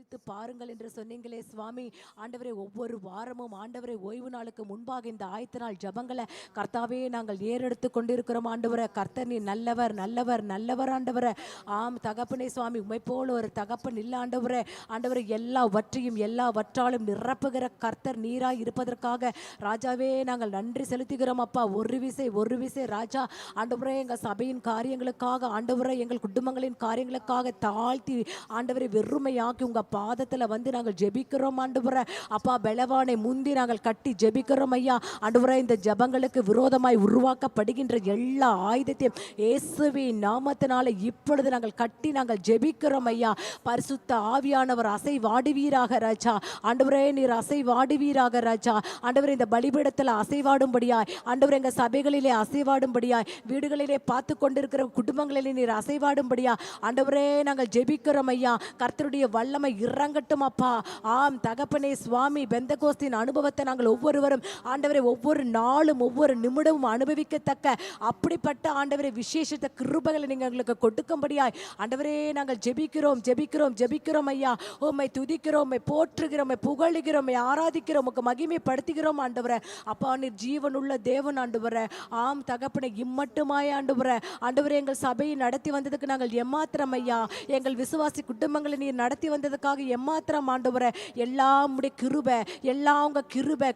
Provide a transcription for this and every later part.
சோதித்து பாருங்கள் என்று சொன்னீங்களே சுவாமி. ஆண்டவரே, ஒவ்வொரு வாரமும் ஆண்டவரே ஓய்வு நாளுக்கு முன்பாக இந்த ஆயத்த நாள் ஜபங்களை கர்த்தாவே நாங்கள் ஏறெடுத்து கொண்டிருக்கிறோம். ஆண்டவரை கர்த்தர் நீ நல்லவர் நல்லவர் நல்லவர் ஆண்டவரை. ஆம் தகப்பனே சுவாமி, உம்மை போல ஒரு தகப்பன் இல்லை ஆண்டவரே. ஆண்டவரை எல்லாவற்றாலும் நிரப்புகிற கர்த்தர் நீராய் இருப்பதற்காக ராஜாவே நாங்கள் நன்றி செலுத்துகிறோம் அப்பா. ஒரு விசை ராஜா ஆண்டவரே, எங்கள் சபையின் காரியங்களுக்காக ஆண்டவரே, எங்கள் குடும்பங்களின் காரியங்களுக்காக தாழ்த்தி ஆண்டவரை வெறுமையாக்கி உங்க பாதத்துல வந்து நாங்கள் ஜெபிக்கிறோம் ஆண்டவரே. அப்பா, பலவானை முந்தி நாங்கள் கட்டி ஜெபிக்கிறோம் ஐயா. ஆண்டவரே, இந்த ஜபங்களுக்கு விரோதமாய் உருவாக்கப்படுகின்ற எல்லா ஆயுதத்தையும் இயேசுவின் நாமத்தினால இப்பொழுது நாங்கள் கட்டி நாங்கள் ஜெபிக்கிறோம் ஐயா. பரிசுத்த ஆவியானவர் அசைவாடுவீராக ராஜா. ஆண்டவரே, நீர் அசைவாடுவீராக ராஜா. ஆண்டவரே, இந்த பலிபீடத்தில் அசைவாடும்படியாய் ஆண்டவரே, எங்கள் சபைகளிலே அசைவாடும்படியாய் வீடுகளிலே பார்த்து கொண்டிருக்கிற குடும்பங்களிலே நீர் அசைவாடும்படியா ஆண்டவரே நாங்கள் ஜெபிக்கிறோம் ஐயா. கர்த்தருடைய வல்லமை இறங்கட்டும் அப்பா. ஆம் தகப்பனே சுவாமி, பெந்தகோஸ்தின் அனுபவத்தை நாங்கள் ஒவ்வொருவரும் ஆண்டவரே ஒவ்வொரு நாளும் ஒவ்வொரு நிமிடமும் அனுபவிக்கத்தக்க அப்படிப்பட்ட ஆண்டவரே விசேஷத்த கிருபைகளை நீங்கள் எங்களுக்கு கொடுக்கும்படியாய் ஆண்டவரே நாங்கள் ஜெபிக்கிறோம் ஐயா. உம்மை துதிக்கிறோம், உம்மை போற்றுகிறோம், உம்மை புகழுகிறோம், உம்மை ஆராதிக்கிறோம், உமக்கு மகிமைப்படுத்துகிறோம் ஆண்டவரே. அப்பா, நீர் ஜீவனுள்ள தேவன் ஆண்டவரே. ஆம் தகப்பனே, இம்மட்டுமாய் ஆண்டவரே எங்கள் சபையை நடத்தி வந்ததுக்கு நாங்கள் எம்மாத்திரம் ஐயா. எங்கள் விசுவாசி குடும்பங்களை நீர் நடத்தி வந்ததுக்காக எம்மாத்திரம் ஆண்டவரே. எல்லாம் உடைய கிருபை, எல்லாம் உங்க கிருபை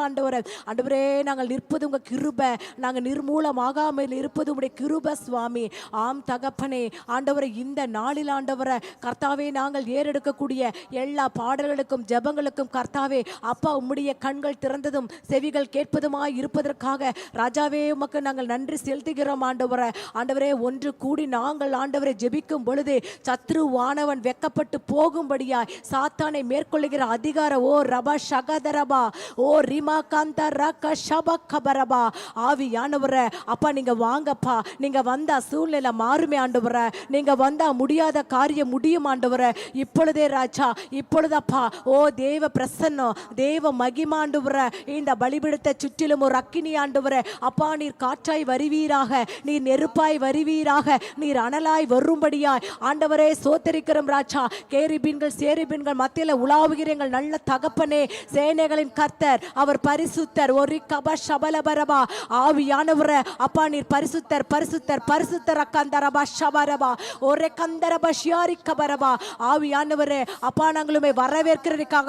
ஆண்டவரே. ஆண்டவரே, நாங்கள் நிற்பது உங்க கிருபை, நாங்கள் நிர்மூலமாகாமல் இருப்பது உடைய கிருபை சுவாமி. ஆம் தகப்பனே ஆண்டவரே, இந்த நாளில் ஆண்டவரே கர்த்தாவே நாங்கள் ஏறெடுக்கக்கூடிய எல்லா பாடல்களுக்கும் ஜெபங்களுக்கும் கர்த்தாவே அப்பா உம்முடைய கண்கள் திறந்ததும் செவிகள் கேட்பதுமாய் இருப்பதற்காக ராஜாவே உமக்கு நாங்கள் நன்றி செலுத்துகிறோம் ஆண்டவரே. ஆண்டவரே, ஒன்று கூடி நாங்கள் ஆண்டவரை ஜெபிக்கும் பொழுது சத்ருவானவன் வெக்கப்பட்டு போகும்படியாய் சாத்தானை மேற்கொள்ளுகிற அதிகார ஓ ரபா ஷகதரபா ஓ ரிமா காந்த ரக ஷபகபரபா ஆவியானவரே அப்பா, நீங்க வாங்கப்பா. நீங்க வந்தா சூழ்நிலை மாறுமே ஆண்டவரே. நீங்க வந்தா முடியாத காரியம் முடியும் ஆண்டவரே. இப்பொழுதே ராஜா, இப்பொழுதப்பா ஓ தேவ பிரசன்னம், தேவ மகிமாண்டவரே, இந்த பலிபீடத்தை சுற்றிலும் ஒரு அக்கினி ஆண்டவரே. அப்பா, நீர் காற்றாய் வருவீராக, நீர் நெருப்பாய் வருவீராக, நீர் அனலாய் வரும்படியாய் ஆண்டவரே சோத்தரிக்கிறோம் ராஜா. கேரிபீன்கள் சேரிபீன்கள் மத்தியில உலாவுகிற எங்கள் நல்ல தகப்பனே, சேனைகளின் கர்த்தர், அவர் பரிசுத்தர். ஒரு கப ஷபலபரபா ஆவியானவரே அப்பா, நீர் பரிசுத்தர் பரிசுத்தர் பரிசுத்தர் அக்கந்தரபா ஷபரபா ஒரே கந்தரபா ஷியாரி கபரபா ஆவியானவரே அப்பா, நாங்களுமே வரவேற்கிறதுக்காக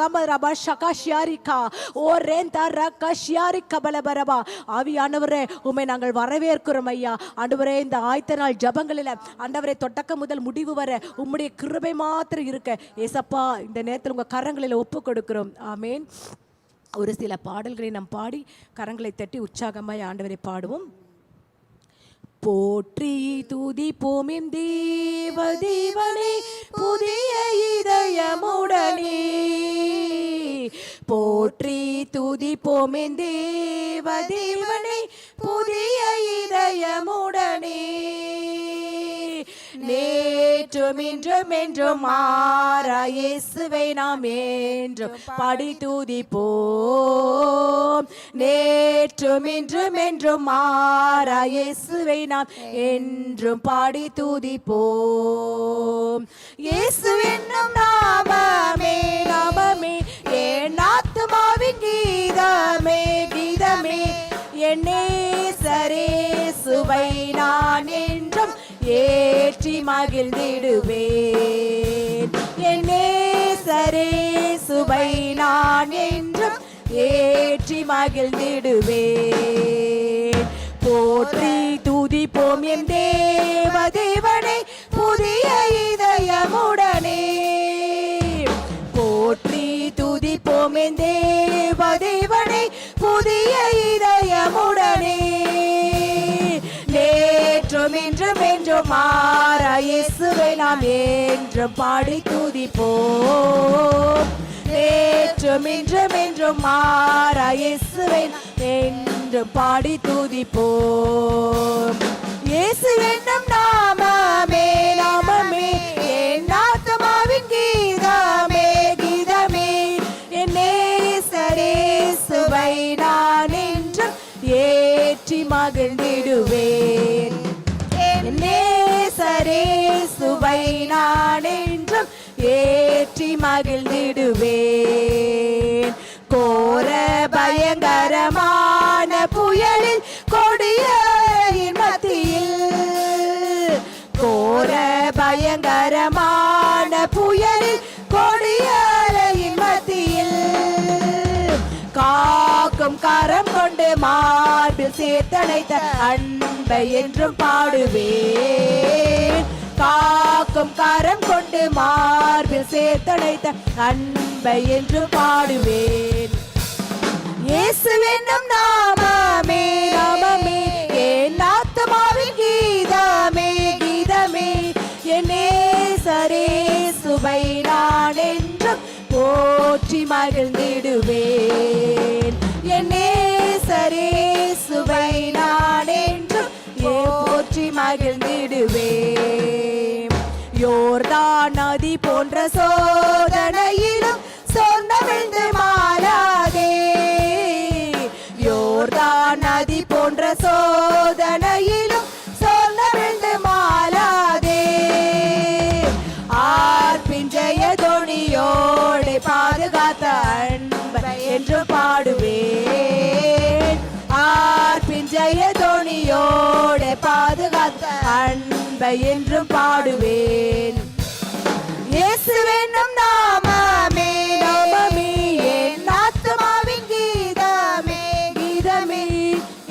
ஷகா ஷியாரிகா ஓ ரேந்தா ரக ஷியாரி கபலபரபா ஆவியானவரே, உம்மை நாங்கள் வரவேற்கிறோம் ஐயா. ஆண்டவரே, இந்த ஆயத்த நாள் ஜபங்களில் ஆண்டவரே தொடக்க முதல் முடிவு வர உம்முடைய கிருபை மாத்திரம் இருக்க ஏசப்பா இந்த நேரத்தில் உங்கள் கரங்களில் ஒப்பு கொடுக்கிறோம். ஆமேன். ஒரு சில பாடல்களை நாம் பாடி கரங்களை தட்டி உற்சாகமாய் ஆண்டவரை பாடுவோம். போற்றி துதிப்போம் எம் தேவ தேவனே புதிய இதயமுடனே, போற்றி துதிப்போம் எம் தேவ தேவனே புதிய இதயமுடனே, நேற்றும் இன்றும் என்றும் மாறா இயேசுவை நாம் என்றும் பாடி துதிப்போம். நேற்றும் இன்றும் என்றும் மாறா இயேசுவை நாம் என்றும் பாடி துதிப்போம். இயேசு என்னும் நாமமே நாமமே என் ஆத்துமாவின் கீதமே கீதமே, என் நேசரேசுவை நான் என்றும் ஏற்றி மகிழ்ந்திடுவேன். என் நேசரேசுவை நான் என்றும் ஏற்றி மகிழ்ந்திடுவேன். போற்றி துதிப்போம் எம் தேவ தேவனை புதிய இதயமுடனே, போற்றி துதிப்போம் எம் தேவ தேவனை புதிய இதயமுடனே, நேற்றும் இன்றும் என்றும் மாறா இயேசுவை நாம் என்றும் பாடி துதிப்போம். நேற்றும் இன்றும் என்றும் மாறா இயேசுவை என்றும் பாடி துதிப்போம். இயேசு என்னும் நாமமே நாமமே என் ஆத்துமாவின் கீதமே கீதமே, என் நேசரேசுவை நான் என்றும் ஏற்றி மகிழ்ந்திடுவேன். என் நேசரேசுவை நான் என்றும் மகிழ்ந்திடுவேன். கோர பயங்கரமான புயலில் கொடிய மத்தியில், கோர பயங்கரமான புயலில் கொடிய மத்தியில் காக்கும் கரம் கொண்டு மார்பில் சேர்த்தடைத்த அன்பை என்றும் பாடுவேன். காக்கும் கரம் கொண்டு மார்பில் சேர்த்தடைத்த அன்பை என்றும் பாடுவேன். இயேசுவென்னும் நாமமே நாமமே என் ஆத்துமாவின் கீதமே கீதமே. என் நேசரேசுவை நான் என்றும் போற்றி மகிழ்ந்திடுவேன். என் நேசரேசுவை நான் என்றும் போற்றி மகிழ்ந்திடுவேன். யோர்தான் நதி போன்ற சோதனையிலும் சொந்தமிழ்ந்து மாறாதே. யோர்தான் நதி போன்ற சோதனையிலும் சொந்தமிழ்ந்து மாறாதே. ஆர்ப்பின் ஜெயதொனியோடு பாதுகாத்த அன்பை என்று பாடுவேன். ஆர்ப்பின் ஜெயதொனியோடு பாதுகாத்த அன்பை என்றும் பாடுவேன். இயேசுவென்னும் நாமமே நாமமே என் ஆத்துமாவின் கீதமே கீதமே.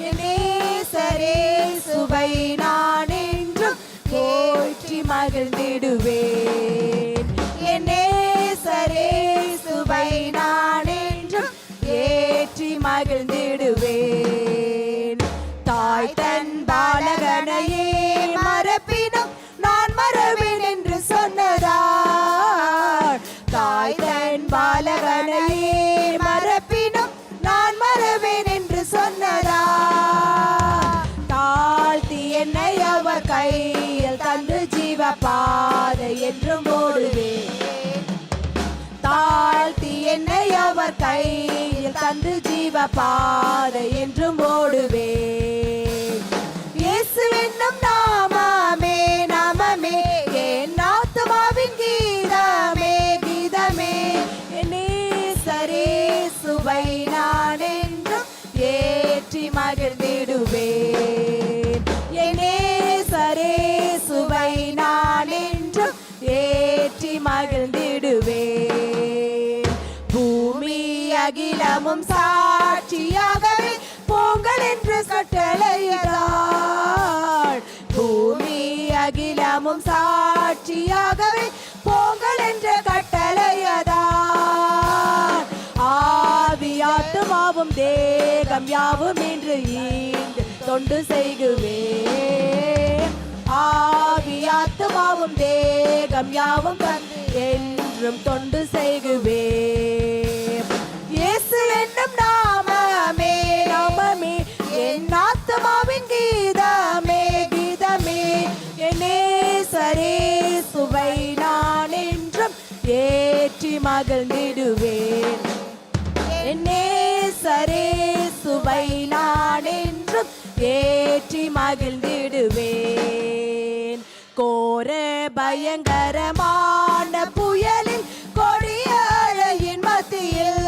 என் நேசரேசுவை நான் என்றும் போற்றி மகிழ்ந்திடுவேன். என் நேசரேசுவை நான் என்றும் ஏற்றி மகிழ்ந்திடுவேன். தாய் தன் பாலகனையே மறப்பினும் நான் மறவேன் என்று சொன்னதால், தாய் தன் பாலகனையே மறப்பினும் நான் மறவேன் என்று சொன்னதால், தாழ்த்தி என்னை அவர் கையில் தந்து ஜீவ பாதை என்றும் ஓடுவேன். தாழ்த்தி என்னை அவர் கையில் தந்து ஜீவ பாதை என்றும் ஓடுவேன். இயேசுவென்னும் நாமமே நாமமே என் ஆத்துமாவின் கீதமே கீதமே. என் நேசரேசுவை நான் என்றும் ஏற்றி மகிழ்ந்திடுவேன். என் நேசரேசுவை நான் என்றும் ஏற்றி மகிழ்ந்திடுவேன். பூமி அகிலமும் சாட்சியாகவே போங்கள் என்று கட்டளையிட்டாள். பூமி அகிலமும் சாட்சியாகவே போங்கள் என்று கட்டளையதால், ஆவியாத்துமாவும் தேகம் யாவும் என்று ஈந்து தொண்டு செய்குவேன். ஆவியாத்துமாவும் தேகம் யாவும் என்றும் தொண்டு செய்குவேன். இயேசுவென்னும் நாமமே நாமமே என் ஆத்துமாவின் கீதமே கீதமே. என் நேசரேசுவை நான் என்றும் ஏற்றி மகிழ்ந்திடுவேன். என் நேசரேசுவை நான் என்றும் ஏற்றி மகிழ்ந்திடுவேன். கோர பயங்கரமான புயலில் கொடிய அலையின் மத்தியில்,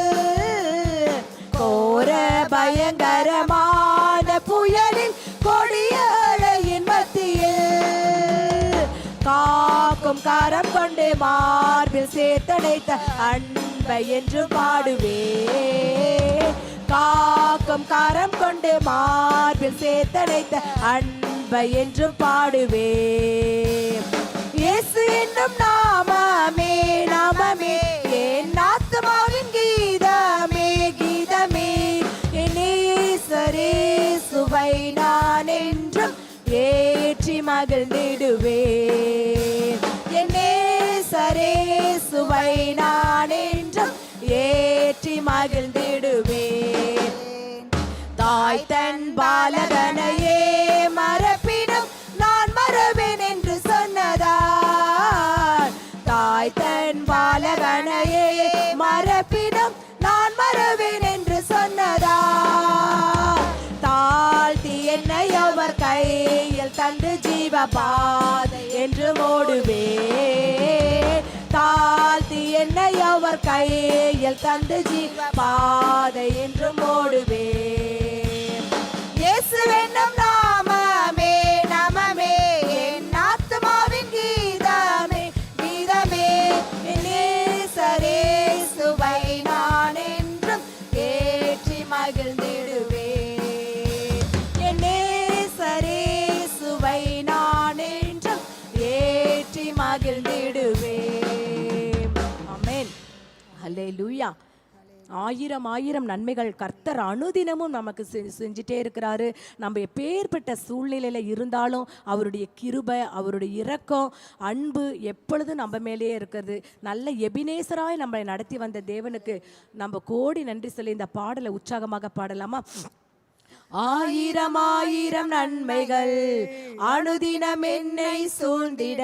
கோர பயங்கரமான புயலில் கொடிய அலையின் மத்தியில் காக்கும் கரம் கொண்டு மார்பில் சேர்த்தடைத்த அன்பை என்று பாடுவேன். காக்கும் கரம் கொண்டு மார்பில் சேர்த்தடைத்த அன்பை என்று பாடுவேன். இயேசு என்னும் நாமமே நாமமே என் ஆத்துமாவின் கீதமே கீதமே. என் நேசரேசுவை நான் என்றும் ஏற்றி மகிழ்ந்திடுவேன். என் நேசரேசுவை நான் என்றும் ஏற்றி மகிழ்ந்திடுவேன். தாய் தன் பாலகனையே மறப்பினும் நான் மறவேன் என்று சொன்னதால், தாய் தன் பாலகனையே மறப்பினும் நான் மறவேன் என்று சொன்னதால், தாழ்த்தி என்னை அவர் கையில் தந்து ஜீவ பாதை என்று ஓடுவேன். தாழ்த்தி என்னை நன்மைகள் தந்து ஜீவ பாதை என்றும் ஓடுவேன். இயேசுவென்னும் நாமமே நாமமே என் ஆத்துமாவின் கீதமே கீதமே. என் இயேசுவை நான் என்றும் ஏற்றி மகிழ்ந்திடுவேன். என் இயேசுவை நான் என்றும் ஏற்றி மகிழ்ந்திடுவேன். ஆமென். ஹல்லேலூயா. ஆயிரம் ஆயிரம் நன்மைகள் கர்த்தர் அனுதினமும் நமக்கு செஞ்சுட்டே இருக்கிறாரு. நம்ம எப்பேற்பட்ட சூழ்நிலையில இருந்தாலும் அவருடைய கிருபை, அவருடைய இரக்கம், அன்பு எப்பொழுதும் நம்ம மேலேயே இருக்கிறது. நல்ல எபினேசராய் நம்மளை நடத்தி வந்த தேவனுக்கு நம்ம கோடி நன்றி சொல்லி இந்த பாடலை உற்சாகமாக பாடலாமா? ஆயிரம் ஆயிரம் நன்மைகள் அனுதினம் என்னை சூழ்ந்திட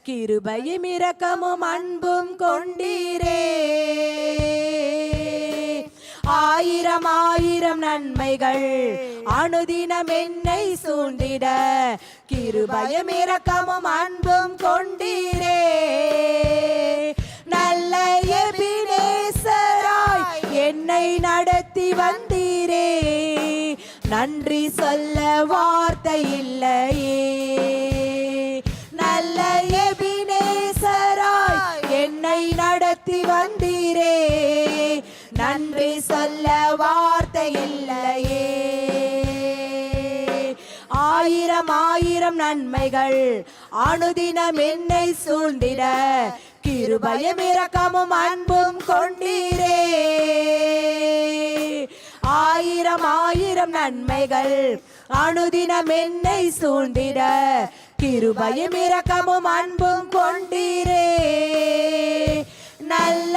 கிருபையும் இரக்கமும் அன்பும் கொண்டீரே. ஆயிரம் ஆயிரம் நன்மைகள் அனுதினம் என்னை சூழ்ந்திட கிருபையும் இரக்கமும் அன்பும் கொண்டீரே. நல்ல எபினேசராய் என்னை நடத்தி வந்தீரே. நன்றி சொல்ல வார்த்தை இல்லையே. நல்ல எபினேசராய் என்னை நடத்தி வந்தீரே. நன்றி சொல்ல வார்த்தை இல்லையே. ஆயிரம் ஆயிரம் நன்மைகள் அனுதினம் என்னை சூழ்ந்திட கிருபையும் இரக்கமும் அன்பும் கொண்டீரே. ஆயிரம் ஆயிரம் நன்மைகள் அனுதினம் என்னை சூழ்ந்திட கிருபையும் இரக்கமும் அன்பும் கொண்டீரே. நல்ல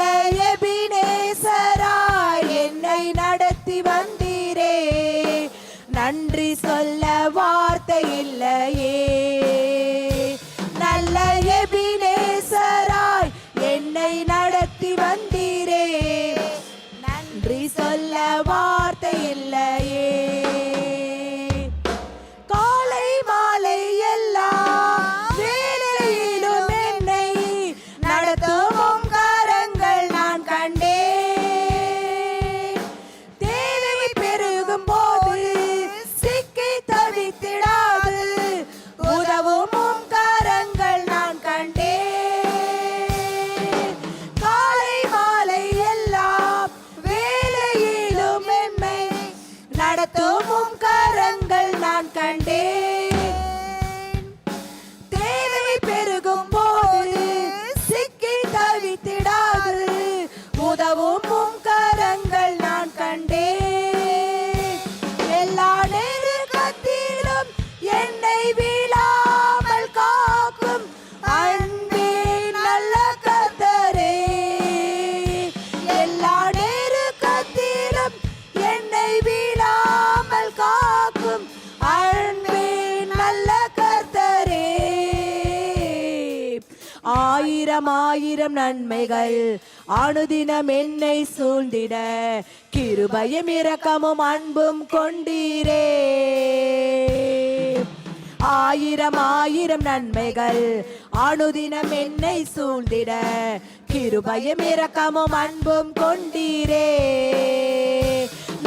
எபினேசராய் என்னை நடத்தி வந்தீரே. நன்றி சொல்ல வார்த்தை இல்லையே. நல்ல எபினேசராய் என்னை நடத்தி வந்தீரே. நன்றி சொல்ல வார்த்தை இல்லையே. காலை மாலை எல்லா வேளையிலும் என்னை நடத்தும் கரங்கள் நான் கண்டேன். தேவை பெருகும் போது சிக்கி தவித்திடாது உதவும் கரங்கள் நான் கண்டேன். காலை மாலை எல்லாம் வேளையிலும் எம்மை நடத்தும் கரங்கள் நான் கண்டேன். தேவை பெருகும் போது சிக்கி தவித்திடாது உதவும் கரங்கள் நான் கண்டேன். எல்லா நெருக்கத்திலும் என்னை வீழாமல் காக்கும் அன்பே நல்ல கர்த்தரே. எல்லா நெருக்கத்திலும் என்னை வீழாமல் காக்கும் அன்பே நல்ல கர்த்தரே. ஆயிரம் ஆயிரம் நன்மைகள் அனுதினம் என்னை சூழ்ந்திட கிருபையும் இரக்கமும் அன்பும் கொண்டீரே. ஆயிரம் ஆயிரம் நன்மைகள் அனுதினம் என்னை சூழ்ந்திட கிருபையும் இரக்கமும் அன்பும் கொண்டீரே.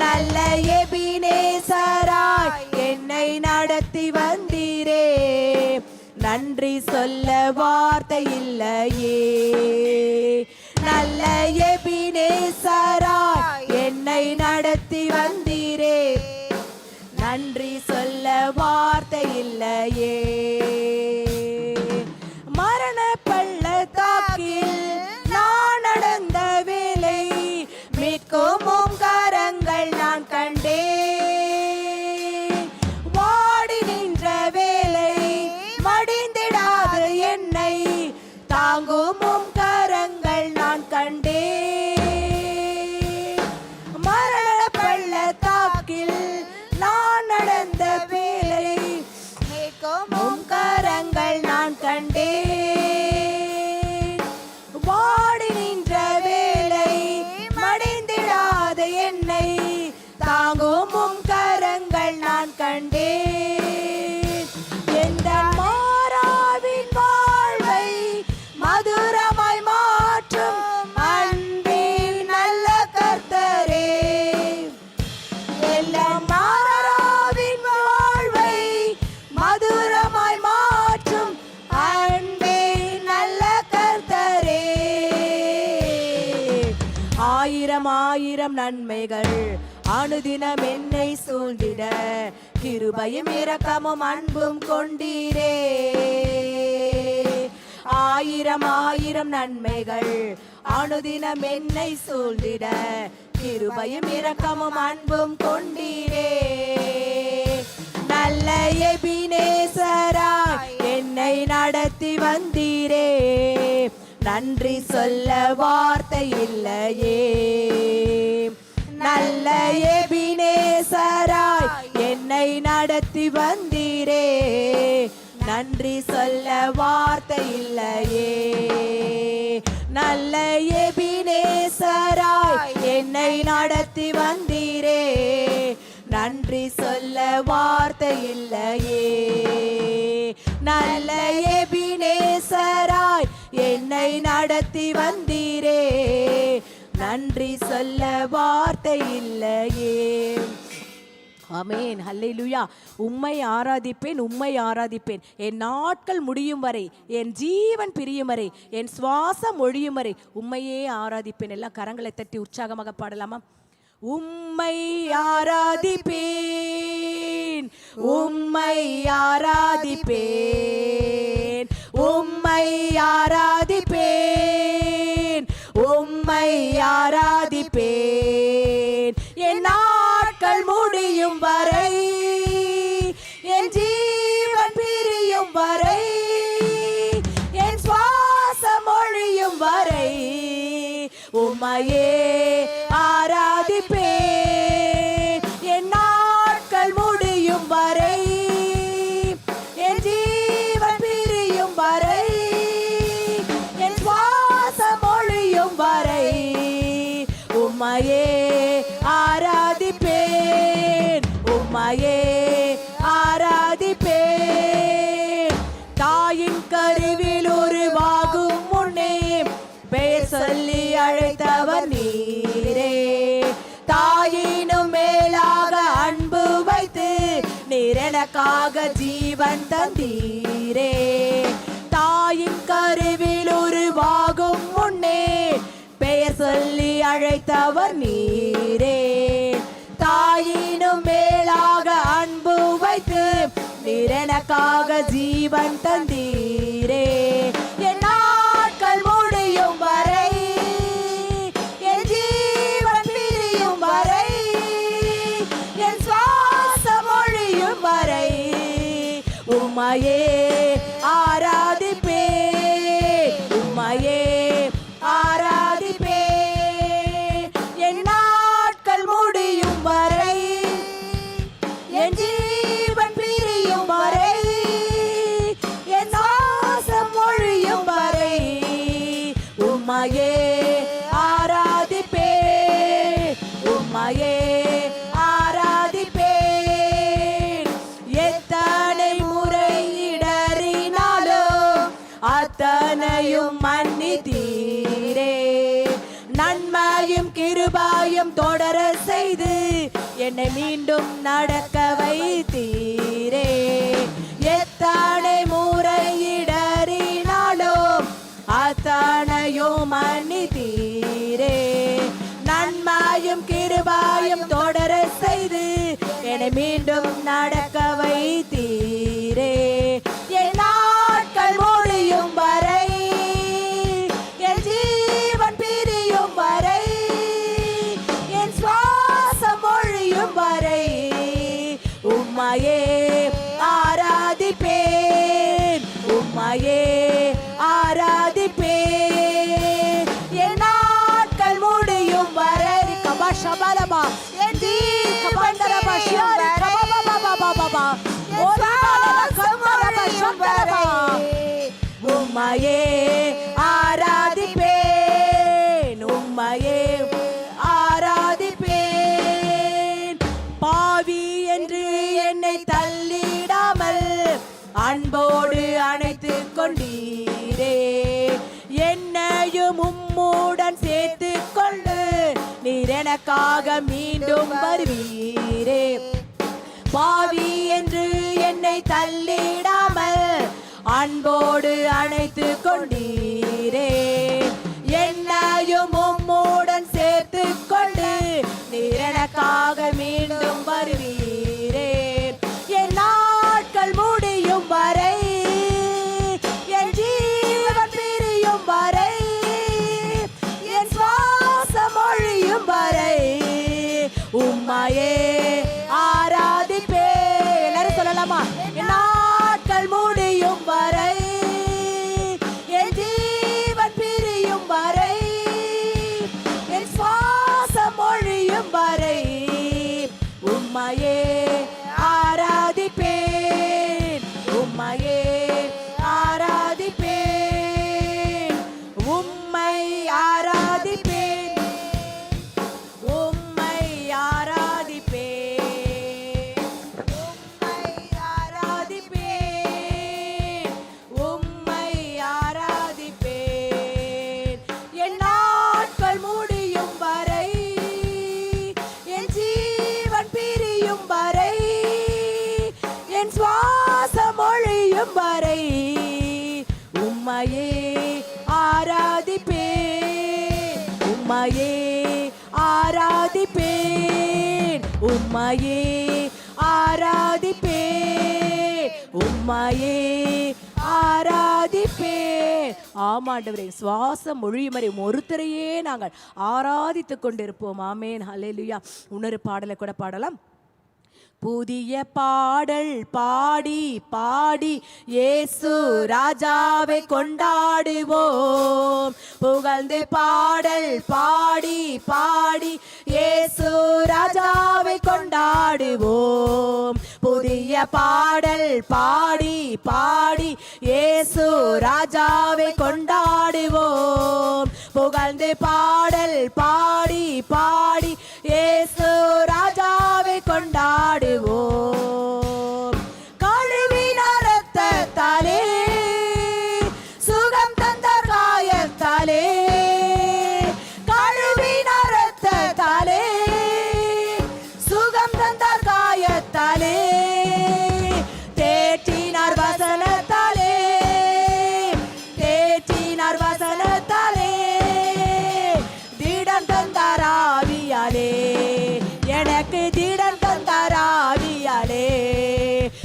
நல்ல எபினேசராய் என்னை நடத்தி வந்தீரே. நன்றி சொல்ல வார்த்தை இல்லையே. நல்ல எபினேசராய் என்னை நடத்தி வந்தீரே. நன்றி சொல்ல வார்த்தை இல்லையே. மரண பள்ளத்தாக்கில் நான் நடந்த வேலை மீட்கும் கரங்கள் நான் கண்டேன். வாடி நின்ற வேலை மடிந்திடாது என்னை தாங்கும் கரங்கள் ஆயிரம் ஆயிரம் நன்மைகள் அனுதினம் என்னை சூழ்ந்திட கிருபையும் இரக்கமும் அன்பும் கொண்டீரே. ஆயிரம் ஆயிரம் நன்மைகள் அனுதினம் என்னை சூழ்ந்திட கிருபையும் இரக்கமும் அன்பும் கொண்டீரே. நல்ல எபினேசராய் என்னை நடத்தி வந்தீரே, நன்றி சொல்ல வார்த்தை இல்லையே. நல்ல எபினேசராய் என்னை நடத்தி வந்தீரே, நன்றி சொல்ல வார்த்தை இல்லையே. நல்ல எபினேசராய் என்னை நடத்தி வந்தீரே, நன்றி சொல்ல வார்த்தை இல்லையே. நல்ல எபினேசராய் என்னை நடத்தி வந்தீரே, நன்றி சொல்ல வார்த்தை இல்லையே. ஆமென், ஹல்லேலூயா. உம்மை ஆராதிப்பேன், உம்மை ஆராதிப்பேன் என் நாட்கள் முடியும் வரை, என் ஜீவன் பிரியும் வரை, என் சுவாசம் ஒழியும் வரை உம்மையே ஆராதிப்பேன். எல்லாம் கரங்களை தட்டி உற்சாகமாக பாடலாமா? உம்மை ஆராதிப்பேன், உம்மை ஆராதிப்பேன், உம்மை ஆராதிப்பேன், உம்மை ஆராதிப்பேன் என் நாட்கள் முடியும் வரை, என் ஜீவன் பிரியும் வரை, என் சுவாசம் ஒழியும் வரை உம்மையே ஆராதிப்பேன். என் நாட்கள் முடியும் வரை, என் ஜீவன் பிரியும் வரை, என் சுவாசம் ஒழியும் வரை உம்மையே ஆராதிப்பேன், உம்மையே ஆராதிப்பேன். தாயின் கருவில் உருவாகும் முன்னே பெயர் சொல்லி அழைத்தவர் நீரே, தாயினும் மேலாக அன்பு வைத்து நீர் எனக்காக ஜீவன் தந்தீரே. தாயின் கருவில் உருவாகும் முன்னே பெயர் சொல்லி அழைத்தவர் நீரே, தாயினும் மேலாக அன்பு வைத்து நீர் எனக்காக ஜீவன் தந்தீரே. என் நாட்கள் முடியும் வரை, என் ஜீவன் பிரியும் வரை, என் சுவாசம் ஒழியும் வரை உம்மையே ஆராதிப்பேன், உம்மையே ஆராதிப்பேன். என் நாட்கள் முடியும் வரை, என் ஜீவன் பிரியும் வரை, என் சுவாசம் ஒழியும் வரை உம்மையே ஆராதிப்பேன், உம்மையே ஆராதிப்பேன். எத்தனை முறை இடறினாலும் அத்தனையும் மன்னித்தீரே, நன்மையும் கிருபையும் தொடர செய்து என்னை மீண்டும் நடக்க வைத்தீரே. எத்தனை முறை இடறினாலும் அத்தனையும் மன்னித்தீரே, நன்மையும் கிருபையும் தொடர செய்து என்னை மீண்டும் நடக்க வைத்தீரே. என் நாட்கள் முடியும் வரை, என் ஜீவன் பிரியும் வரை, என் சுவாசம் ஒழியும் வரை உம்மையே ஆராதிப்பேன், உம்மையே ஆராதிப்பேன். என் நாட்கள் முடியும் வரை கபாஷபலமா என் ஜீவன் பிரியும் வரை உம்மையே ஆராதிப்பேன், உம்மையே ஆராதிப்பேன். பாவி என்று என்னை தள்ளிடாமல் அன்போடு அணைத்து கொண்டீரே, என்னையும் உம்முடன் சேர்த்து கொண்டு நீர் எனக்காக மீண்டும் வருவீரே. பாவி என்று என்னை தள்ளிடாமல் அன்போடு அணைத்து கொண்டீரே, என்னையும் உம்முடன் சேர்த்து உம்மையே ஆராதிப்பேன், உம்மையே ஆராதிப்பேன், உம்மையே ஆராதிப்பேன். ஆமாண்டவரே, சுவாசம் மொழியும் வரை ஒருத்தரையே நாங்கள் ஆராதித்துக் கொண்டிருப்போம். ஆமேன், ஹல்லேலூயா. இன்னொரு பாடலை கூட பாடலாம். புதிய பாடல் பாடி பாடி இயேசு ராஜாவை கொண்டாடுவோம். புகழ்ந்து பாடல் பாடி பாடி இயேசு ராஜாவை கொண்டாடுவோம். புதிய பாடல் பாடி பாடி இயேசு ராஜாவை கொண்டாடுவோம். புகழ்ந்து பாடல் பாடி பாடி இயேசு ராஜாவை கொண்டாடுவோம். கழுவின இரத்தத்தாலே சுகம் தந்த காயத்தாலே, கழுவின இரத்தத்தாலே சுகம் தந்த காயத்தாலே, தேற்றினார் வசனத்தாலே, தேற்றினார் வசனத்தாலே, திடம் தந்தார் ஆவியாலே, எனக்கு திடம் தந்தார் ஆவியாலே.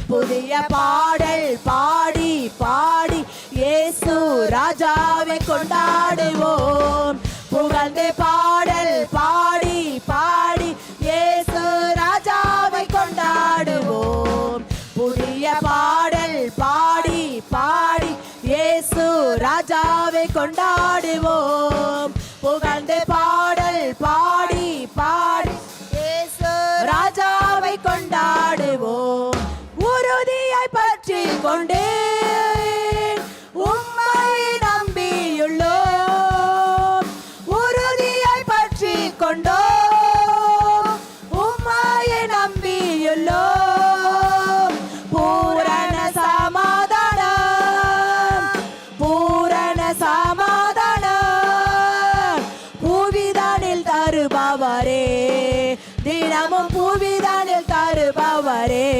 புதிய பாடல் பாடி பாடி இயேசு ராஜாவை கொண்டாடுவோம். புகழ்ந்து பாடல் பாடி பாடி இயேசு ராஜாவை கொண்டாடுவோம். புதிய பாடல் பாடி பாடி இயேசு ராஜாவை கொண்டாடுவோம். புகழ்ந்து பாடல் பாடி பாடி இயேசு ராஜாவை கொண்டாடுவோம். உறுதியாய் பற்றி கொண்டு உம்மை நம்பியுள்ளோம், உறுதியாய் பற்றி கொண்டோம், உம்மையை நம்பியுள்ளோம். பூரண சமாதானம், பூரண சமாதானம் பூவிதானில் தருபவரே, தினமும் பூவிதானில் தருபவரே.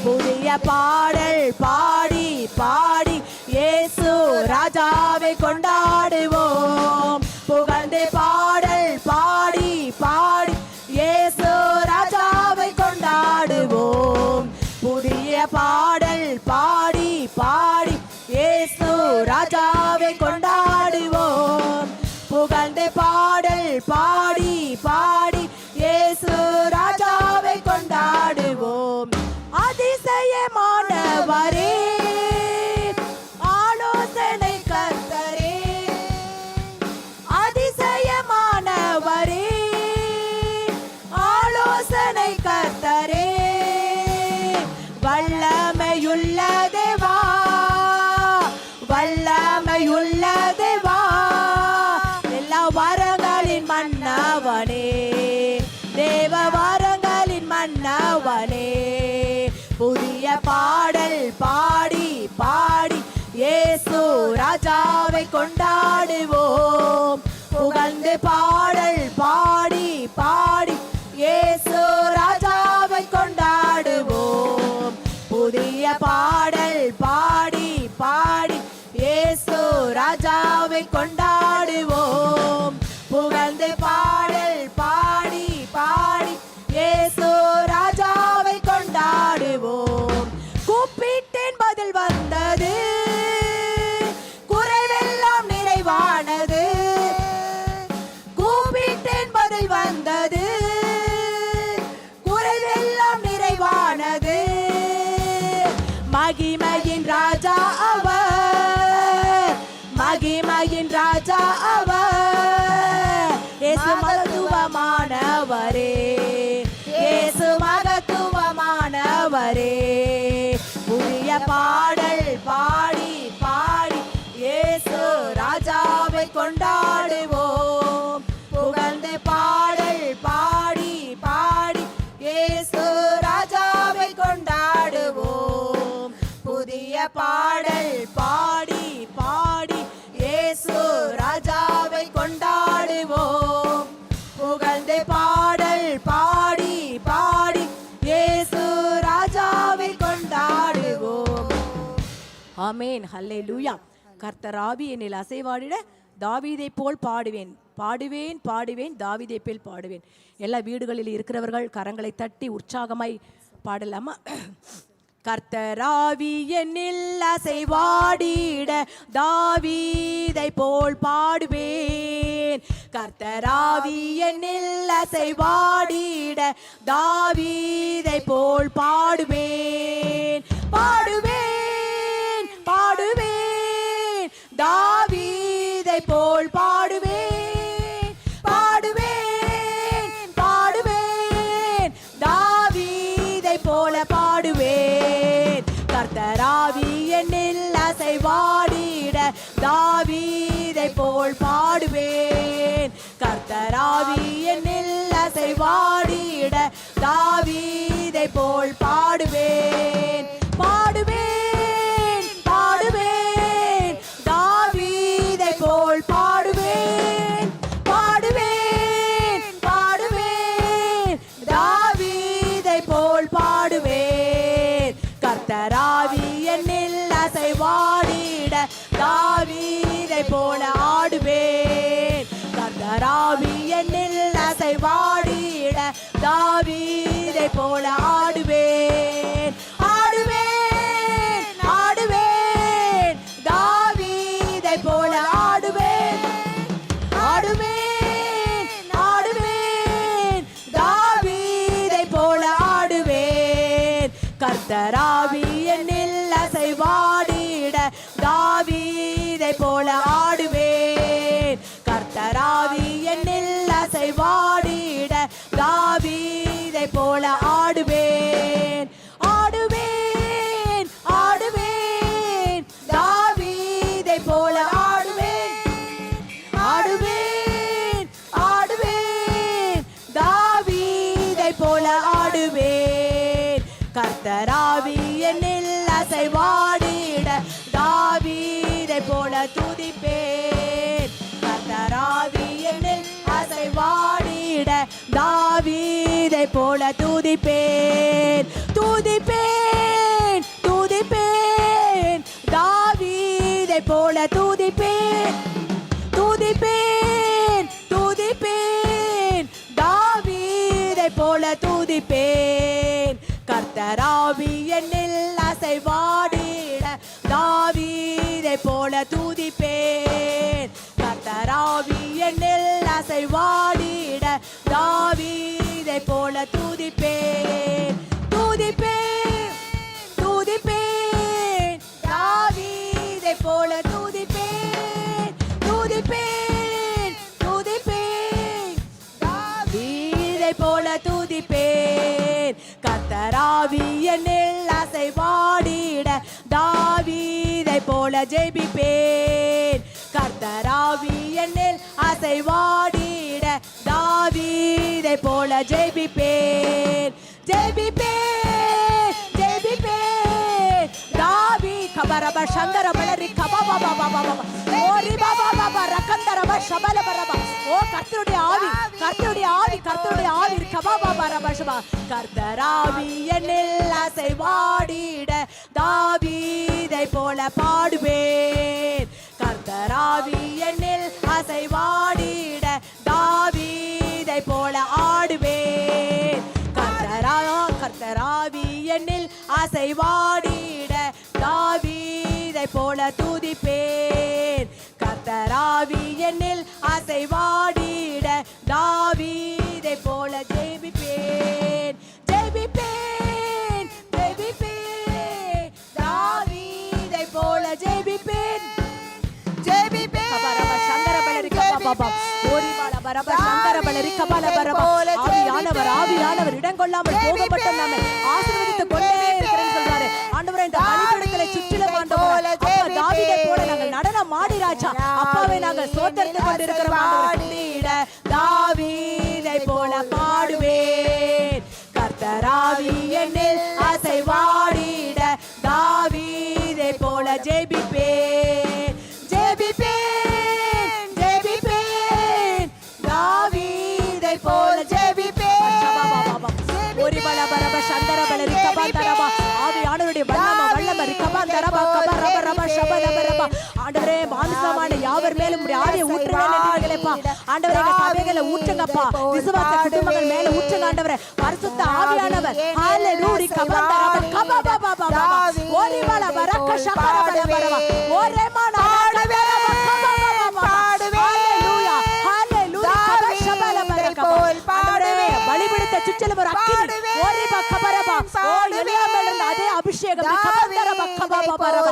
புதிய பாடல் பாடி பாடி இயேசு ராஜாவை கொண்டாடுவோம். புகழ்ந்து பாடல் பாடி பாடி இயேசு ராஜாவை கொண்டாடுவோம். புதிய பாடல் பாடி பாடி இயேசு ராஜாவை கொண்டாடுவோம். புகழ்ந்து பாடல் பாடி பாடி இயேசு ராஜாவை கொண்டாடுவோம். அதிசயமானவரே, ஆலோசனை கர்த்தரே, அதிசயமானவரே, ஆலோசனை கர்த்தரே, வல்லமையுள்ள தேவா, வல்லமையுள்ள தேவா, எல்லா வரங்களின் மன்னவனே, தேவ வரங்களின் மன்னவனே. புதிய பாடல் பாடி பாடி இயேசு ராஜாவை கொண்டாடுவோம். புகழ்ந்து பாடல் பாடி பாடி இயேசு ராஜாவை கொண்டாடுவோம். புதிய பாடல் பாடி பாடி இயேசு ராஜாவை கொண்டாடுவோம். புகழ்ந்து பாடல் பாடி பாடி இயேசு ராஜாவை கொண்டாடுவோம். கூப்பிட்டேன் பதில் வந்தது, குறைவெல்லாம் நிறைவானது. கூப்பிட்டேன் பதில் வந்தது, குறைவெல்லாம் நிறைவானது. மகிமையின் ராஜா அவர், மகிமையின் ராஜா அவர். இயேசு மகத்துவமானவரே, இயேசு மகத்துவமானவரே. புதிய பாடல் பாடி பாடி இயேசு ராஜாவை கொண்டாடுவோம். புகழ்ந்து பாடல் பாடி பாடி இயேசு ராஜாவை கொண்டாடுவோம். புதிய பாடல் பாடி பாடி இயேசு ராஜாவை கொண்டாடுவோம். புகழ்ந்து பாடல் பாடி பாடி இயேசு ராஜாவை கொண்டாடுவோம். ஆமென், ஹல்லேலூயா. கர்த்தர் ஆவி என்னில் அசைவாடிட தாவீதை போல் பாடுவேன், பாடுவேன் பாடுவேன், தாவீதை போல் பாடுவேன். எல்லா வீடுகளில் இருக்கிறவர்கள் கரங்களை தட்டி உற்சாகமாய் பாடலாமா? கர்த்தராவி என்னில் அசைவாடிட தாவீதை போல் பாடுவேன். கர்த்தராவி என்னில் அசைவாடிட தாவீதை போல் பாடுவேன். பாடுவேன் பாடுவேன், தாவீதை போல் பாடுவேன். பாடுவேன் பாடுவேன், தாவீதை போல பாடுவேன். கர்த்தராவி என்னில் அசைவாடிட தாவீதை போல் பாடுவேன். கர்த்தராவி என்னில் அசைவாடிட தாவீதை போல் பாடுவேன். பாடுவேன் பாடுவேன், தாவீதை போல் பாடுவேன். பாடுவேன் பாடுவேன், தாவீதை போல் பாடுவேன். கர்த்தராவி என்னில் அசைவாடிட தாவீதை போல ஆடுவேன். கர்த்தராவி என்னில் அசைவாடிட தாவீதை போல ஆடுவேன். ஆடுவேன் ஆடுவேன், தாவீதை போல ஆடுவேன். ஆடுவேன் ஆடுவேன், தாவீதை போல ஆடுவேன். கர்த்தராவி என்னில் அசைவாடிட தாவீதை போல ஆடுவேன். கர்த்தராவி என்னில் அசைவாடிட தாவீதை போல ஆடுவேன். ஆடுவேன் ஆடுவேன், தாவீதை போல ஆடுவேன். ஆடுவேன் ஆடுவேன், தாவீதை போல ஆடுவேன். கர்த்தராவி என்னில் அசைவாடிட தாவீதை போல துதிப்பேன். கர்த்தராவி என்னில் அசைவாடிட தாவீதை போல துதிப்பேன். துதிப்பேன் துதிப்பேன், தாவீதை போல துதிப்பேன். துதிப்பேன் துதிப்பேன், தாவீதை போல துதிப்பேன். கர்த்தராவி என்னில் அசைவாடிட தாவீதை போல துதிப்பேன். கர்த்தராவி என்னில் அசைவாடிட தாவீதை போல துதிப்பேன். துதிப்பேன் துதிப்பேன், தாவீதை போல துதிப்பேன். துதிப்பேன் துதிப்பேன், தாவீதை போல துதிப்பேன். கர்த்தராவி என்னில் அசைவாடிட தாவீதை போல ஜெபிப்பேன். கர்த்தராவி என்னில் அசைவாடிட தாவீதை போல ஜெபிப்பேன். ஜெபிப்பேன் ஜெபிப்பேன், தாவி கபரப சந்தர பலரி கபபா பாபா பாபா ஓரி பாபா பாபா ரகந்தரப ஷபல பரபா. ஓ கர்த்தருடைய ஆவி, கர்த்தருடைய ஆவி, கர்த்தருடைய ஆவி கபபா பரபா ஷபா. கர்த்தராவி என்னில் அசைவாடிட தாவீதை போல பாடுவேன். கர்த்தராவி என்னில் அசைவாடிட தாவீதை போல ஆடுவேன். கர்த்தராவி என்னில் அசைவாடிட தாவீதை போல துதிப்பேன். கர்த்தராவி என்னில் அசைவாடிட தாவீதை போல ஜெபிப்பேன். ஜெபிப்பேன் ஜெபிப்பேன், தாவீதை போல ஜெபிப்பேன். ஜெபிப்பேன் ஆவியானவர் ஆவியானவர் இடங்கொள்ளாமல் போகப்பட்ட நம்மை ஆசீர்வதித்துக் கொண்டே இருக்கிறேன்னு சொல்றாரு. ஆண்டவரே, இந்த பலிபீடங்களை சுற்றிலும் ஆண்டவரே, அப்பா தாவீதை போல நாங்கள் நடனம் ஆடி ராஜா அப்பாவை நாங்கள் ஸ்தோத்திரித்துக் கொண்டிருக்கிறோம். ஆண்டவரே, தாவீதை போல பாடுவேன். கர்த்தராவி என்னில் அசைவாடிட தாவீதை போல ஜெபிப்பேன். ஜெபிப்பேன் ஜெபிப்பேன், தாவீதை போல ஜெபிப்பேன். ஆவியானவருடைய வல்லமை ஆண்டவரே, மாம்சமான யாவர் மேலும் ஆவியை பாடுவேன் என்றீங்களேப்பா. ஆண்டவரே எங்க சபைகளை ஊற்றுங்கப்பா, விசுவாச குடும்பங்கள் மேல ஊற்றுங்க ஆண்டவரே. பரிசுத்த ஆவியானவர் ஹalleluya கபந்தரப கபபபபப ஓரிபல பரக்க ஷபரபரபரப ஓரேமான ஹalleluya ஹalleluya கபஷபரபரப பலிபீடத்தை சுற்றிலும் ஒரு அக்கினி ஓரிப கபரப ஓ எலியாவில் இருந்த அதே அபிஷேகம் கபந்தரப கபபபரப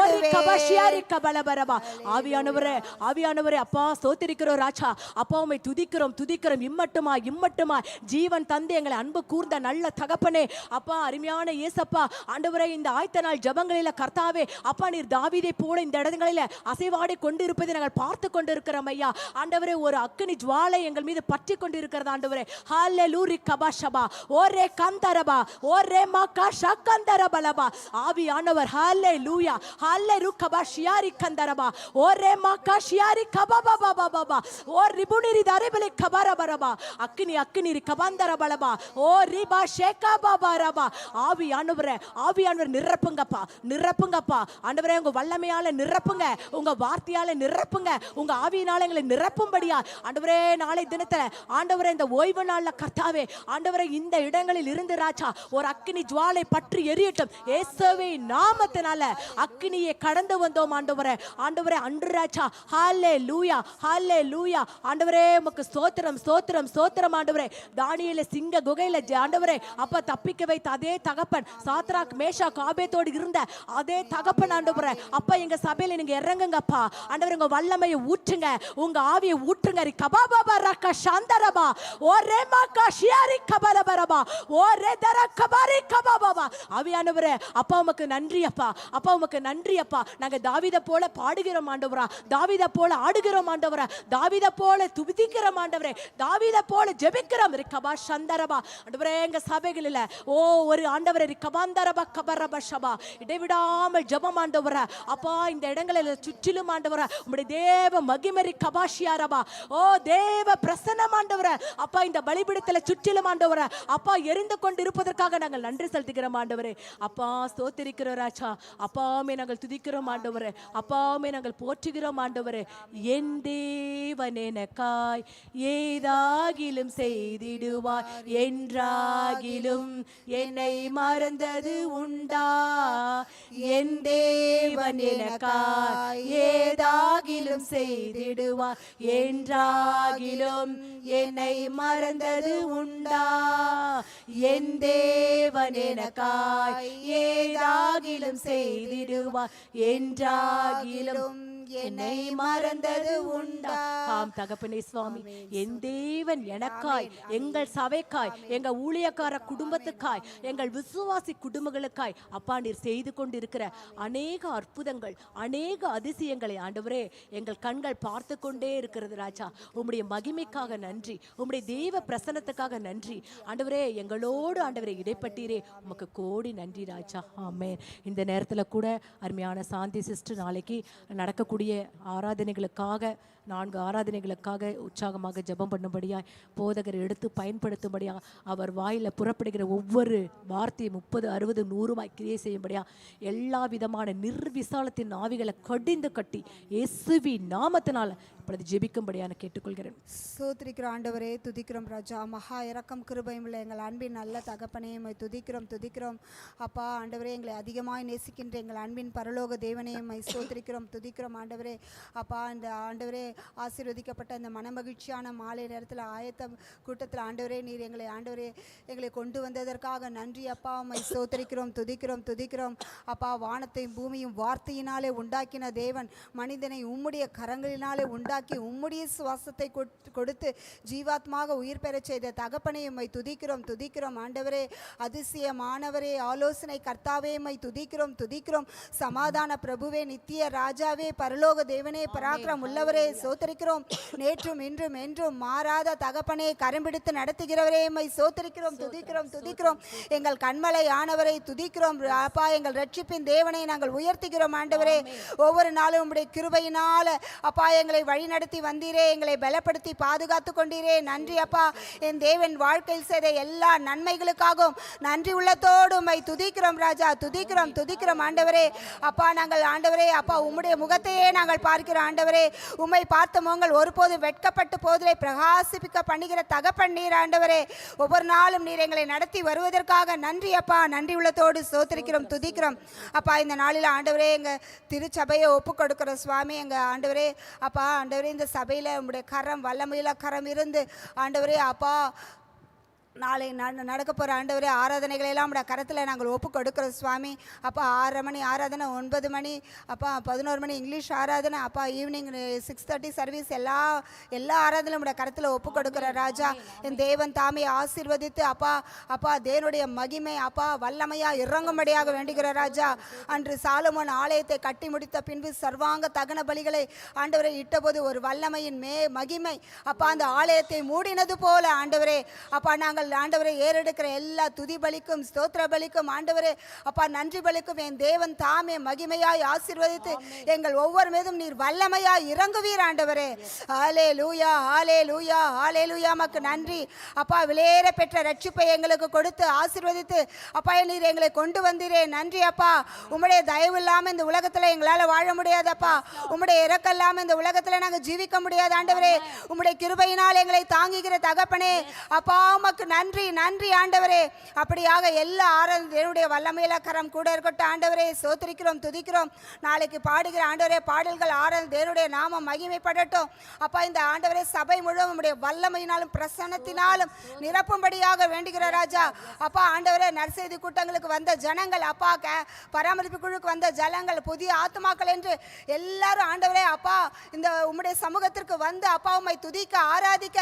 ஓரி கபஷியாரி கபலபரப. ஆவியானவரே ஆவியானவரே அப்பா ஸ்தோத்திரிக்கிறோம் ராஜா. அப்பா உம்மை துதிக்கிறோம் துதிக்கிறோம். இம்மட்டுமா ஜீவன் தந்து எங்களை அன்பு கூர்ந்த நல்ல தகப்பனே அப்பா, அருமையான இயேசப்பா ஆண்டவரே, இந்த ஆயத்த நாள் ஜபங்களில கர்த்தாவே அப்பா நீர் தாவீதை போல இந்த இடங்களில அசைவாடி கொண்டு இருப்பதை நாங்கள் பார்த்து கொண்டிருக்கிறோம் ஐயா. ஆண்டவரே ஒரு அக்கினி ஜுவாலை எங்கள் மீது பற்றி கொண்டு இருக்கிறது ஆண்டவரே. ஹalleluya கபாஷபா ஓரே கந்தரபா ஓரே மாகா ஷக்கந்தரபலபா. ஆவியானவர் ஹalleluya ஹalleluya கபாஷியாரி கந்தரபா ஓரே மாகா ஷியாரி கபபபபபா ஓ ரிபுனிரி தரிபலி கபரபரபா அக்கினி அக்கினி கபந்தரபலபா ஓ ரிபா ஷேகபபரபா. ஆவியானவரே ஆவியானவர் நிரப்புங்கப்பா நிரப்புங்கப்பா ஆண்டவரே. உங்க வல்லமையால நிரப்புங்க, உங்க வார்த்தையால நிரப்புங்க, உங்க ஆவியினால எங்களை நிரப்பும்படியா ஆண்டவரே. நாளை தினத்துல ஆண்டவரே இந்த ஓய்வு நாள்ல கர்த்தாவே ஆண்டவரே இந்த இடங்களில் இருந்து ராஜா ஒரு அக்கினி ஜுவாலை பற்றி எரியட்டும் இயேசுவின் நாமத்தினால. அக்கினியை கடந்து வந்தோம் ஆண்டவரே. ஆண்டவரே அன்று ராஜா ஹalleluya ஹalleluya ஆண்டவரே உமக்கு ஸ்தோத்திரம் ஸ்தோத்திரம் ஸ்தோத்திரம் ஆண்டவரே. தானியேலை சிங்க குகையில ஆண்டவரே அப்ப தப்பிக்க வைத்த அதே தகப்பன் சாத்ராக் மேஷாக் ஆபேதோடு இருந்த அதே தகப்பன் ஆண்டவரே அப்ப எங்க சபையில நீங்க இறங்குங்கப்பா ஆண்டவரே. உங்க வல்லமையை ஊற்றுங்க, உங்க ஆவியை ஊற்றுங்க. கபாபப ரக்க சந்தரபா ஓரே மாகா ஷியாரி கபலபரபா ஓரே தர கபாரி கபாபபா. ஆவியானவரே அப்பா உமக்கு நன்றி அப்பா, அப்பா உமக்கு நன்றி அப்பா. நாங்க தாவீதை போல பாடுகிறோம் ஆண்டவரா, தாவீதை போல ஆடுகிறோம் ஆண்டவரா, தாவீதை போல துதிக்கிறோம் ஆண்டவரே, தாவீதை போல ஜெபிக்கிறோம் கபா சந்தரபா ஆண்டவரே. எங்க சபைகளில ஓ ஒரு ஆண்டவரே கபாந்தரபா கபரப ஷபா இடைவிடாமல் ஜெபம் ஆண்டவரா அப்பா. இந்த இடங்களில் சுற்றிலும் ஆண்டவரா உம்முடைய தேவ மகிமை கபாஷியாரபா ஓ தேவ பிரசன்னம் ஆண்டவரா அப்பா. இந்த பலிபீடத்தில் சுற்றிலும் ஆண்டவரா அப்பா எரிந்து கொண்டு இருப்பதற்காக நாங்கள் நன்றி செலுத்துகிறோம் ஆண்டவரே. அப்பா ஸ்தோத்திரிக்கிறோம் ராஜா. அப்பாமே நாங்கள் துதிக்கிறோம் ஆண்டவரே. அப்பாமே நாங்கள் போற்றுகிறோம் ஆண்டவரே. என் தேவன் எனக்காய் ஏதாகிலும் செய்திடுவாய் என்றாகிலும் என்னை மறந்தது உண்டா. என் தேவன் எனக்காய் ஏதாகிலும் செய்திடுவாய் என்றாகிலும் என்னை மறந்தது உண்டா. என் தேவன் எனக்காய் ஏதாகிலும் செய்திடுவார் என்றாகிலும் என்னை மறந்தது உண்டா. ஆம் தகப்பனே சுவாமி, என் தேவன் எனக்காய் எங்கள் சபைக்காய் எங்க ஊழியக்கார குடும்பத்துக்காய் எங்கள் விசுவாசி குடும்பங்களுக்காய் அப்பா நீர் செய்து கொண்டிருக்கிற அநேக அற்புதங்கள் அநேக அதிசயங்களை ஆண்டவரே எங்கள் கண்கள் பார்த்து கொண்டே இருக்கிறது ராஜா. உம்முடைய மகிமைக்காக நன்றி, உம்முடைய தேவ பிரசன்னத்துக்காக நன்றி ஆண்டவரே. எங்களோடு ஆண்டவரே இடைப்பட்டீரே, உமக்கு கோடி நன்றி ராஜா. ஆமென். இந்த நேரத்தில் கூட அருமையான சாந்தி சிஸ்டர் நாளைக்கு நடக்கக்கூடிய ஆராதனைகளுக்காக 4 ஆராதனைகளுக்காக உற்சாகமாக ஜெபம் பண்ணும்படியாய் போதகர் எடுத்து பயன்படுத்தும்படியா அவர் வாயில புறப்படுகிற ஒவ்வொரு வார்த்தையும் 30 60 100 கிரியை செய்யும்படியா எல்லா விதமான நிர்விசாலத்தின் ஆவிகளை கடிந்து கட்டி இயேசுவின் நாமத்தினால இப்பொழுது ஜெபிக்கும்படியான கேட்டுக்கொள்கிறேன். ஸ்தோத்திரிக்கிறோம் ஆண்டவரே, துதிக்கிறோம் ராஜா. மகா இரக்கம் கிருபையும் உள்ள எங்கள் அன்பின் நல்ல தகப்பனே துதிக்கிறோம் அப்பா. ஆண்டவரே எங்களை அதிகமாய் நேசிக்கின்ற எங்கள் அன்பின் பரலோக தேவனே ஸ்தோத்திரிக்கிறோம் துதிக்கிறோம் ஆண்டவரே அப்பா. இந்த ஆண்டவரே ஆசீர்வதிக்கப்பட்ட இந்த மனமகிழ்ச்சியான மாலை நேரத்தில் ஆயத்த கூட்டத்தில் ஆண்டவரே நீர் எங்களை கொண்டு வந்ததற்காக நன்றி அப்பா. ஸ்தோத்திரிக்கிறோம் துதிக்கிறோம் அப்பா. வானத்தையும் பூமியும் வார்த்தையினாலே உண்டாக்கின தேவன் மனிதனை உம்முடைய கரங்களினாலே உண்டாக்கி உம்முடைய சுவாசத்தை கொடுத்து ஜீவாத்மாக உயிர் பெறச் செய்த தகப்பனை உம்மை துதிக்கிறோம் ஆண்டவரே. அதிசயமானவரே, ஆலோசனை கர்த்தாவே உம்மை துதிக்கிறோம். சமாதான பிரபுவே, நித்திய ராஜாவே, பரலோக தேவனே, பராக்கிரம் உள்ளவரே சோத்தரிக்கிறோம். நேற்றும் இன்றும் என்றும் மாறாத தகப்பனே, கரம்பிடித்து நடத்துகிறவரே உம்மை சோத்தரிக்கிறோம் துதிக்கிறோம். எங்கள் கண்மலை ஆனவரை துதிக்கிறோம் அப்பா. எங்கள் ரட்சிப்பின் தேவனை நாங்கள் உயர்த்துகிறோம் ஆண்டவரே. ஒவ்வொரு நாளும் உம்முடைய கிருபையினால அப்பா எங்களை வழி வழிநடத்தி வந்தீரே, எங்களை பலப்படுத்தி பாதுகாத்து கொண்டீரே. நன்றி அப்பா. என் தேவன் வாழ்க்கையில் செய்த எல்லா நன்மைகளுக்காகவும் நன்றி உள்ளத்தோடு உம்மை துதிக்கிறோம் ராஜா. துதிக்கிறோம் துதிக்கிறோம் ஆண்டவரே. அப்பா நாங்கள் ஆண்டவரே அப்பா உம்முடைய முகத்தையே நாங்கள் பார்க்கிறோம் ஆண்டவரே. உம்மை பார்த்த முகங்கள் ஒருபோதும் வெட்கப்பட்டு போதிலே பிரகாசிப்பிக்க பண்ணுகிற தகப்பன் நீர் ஆண்டவரே. ஒவ்வொரு நாளும் நீர் எங்களை நடத்தி வருவதற்காக நன்றி அப்பா. நன்றி உள்ளத்தோடு ஸ்தோத்திரிக்கிறோம் துதிக்கிறோம் அப்பா. இந்த நாளில் ஆண்டவரே எங்கள் திருச்சபையை ஒப்பு கொடுக்குற சுவாமி. எங்கள் ஆண்டவரே அப்பா ஆண்டவரே இந்த சபையில் உங்களுடைய கரம் வல்லமையில கரம் இருந்து ஆண்டவரே அப்பா நாளை நடக்க போகிற ஆண்டவரே ஆராதனைகளெல்லாம் நம்முடைய கரத்தில் நாங்கள் ஒப்பு கொடுக்குறோம் சுவாமி. அப்பா 6:30 மணி ஆராதனை, 9 மணி அப்பா 11 மணி இங்கிலீஷ் ஆராதனை, அப்பா ஈவினிங் 6:30 சர்வீஸ், எல்லா ஆராதனையும் நம்முடைய கரத்தில் ஒப்பு கொடுக்குற ராஜா. என் தேவன் தாமே ஆசீர்வதித்து அப்பா அப்பா தேவனுடைய மகிமை அப்பா வல்லமையாக இறங்கும்படியாக வேண்டுகிற ராஜா. அன்று சாலமோன் ஆலயத்தை கட்டி முடித்த பின்பு சர்வாங்க தகன பலிகளை ஆண்டவரை இட்டபோது ஒரு வல்லமையின் மகிமை அப்பா அந்த ஆலயத்தை மூடினது போல ஆண்டவரே அப்பா நாங்கள் ஆண்டவரை ஏறெடுக்கிற எல்லா துதி பலிக்கும் ஸ்தோத்திர பலிக்கும் ஆண்டவரே அப்பா நன்றி பலிக்கும் என் தேவன் தாமே மகிமையாய் ஆசீர்வதித்து எங்கள் ஒவ்வொரு மீதும் நீர் வல்லமையாய் இறங்குவீர் ஆண்டவரே. ஹல்லேலூயா ஹல்லேலூயா ஹல்லேலூயா. மக்கு நன்றி அப்பா. விலையேற பெற்ற ரட்சிப்பை எங்களுக்கு கொடுத்து ஆசீர்வதித்து அப்பா நீர் எங்களை கொண்டு வந்தீரே. நன்றி அப்பா. உம்முடைய தயவு இல்லாமல் இந்த உலகத்தில் எங்களால் வாழ முடியாதப்பா. உம்முடைய இறக்கம் இல்லாமல் இந்த உலகத்தில் நாங்கள் ஜீவிக்க முடியாது ஆண்டவரே. உம்முடைய கிருபையினால் எங்களை தாங்குகிற தகப்பனே அப்பா உமக்கு நன்றி நன்றி ஆண்டவரே. அப்படியாக எல்லா தேவனுடைய வல்லமையில கரம் கூட இருக்கட்டும் ஆண்டவரே. சோத்திரிக்கிறோம் துதிக்கிறோம். நாளைக்கு பாடுகிற ஆண்டவரே பாடல்கள் தேவனுடைய நாமம் மகிமைப்படட்டும் அப்பா. இந்த ஆண்டவரே சபை முழுவதும் உம்முடைய வல்லமையினாலும் பிரசன்னத்தினாலும் நிரப்பும்படியாக வேண்டுகிற ராஜா. அப்பா ஆண்டவரே நற்செய்தி கூட்டங்களுக்கு வந்த ஜனங்கள் அப்பா பராமரிப்பு குழுக்கு வந்த ஜனங்கள் புதிய ஆத்துமாக்கள் என்று எல்லாரும் ஆண்டவரே அப்பா இந்த உம்முடைய சமூகத்திற்கு வந்து அப்பா உம்மை துதிக்க ஆராதிக்க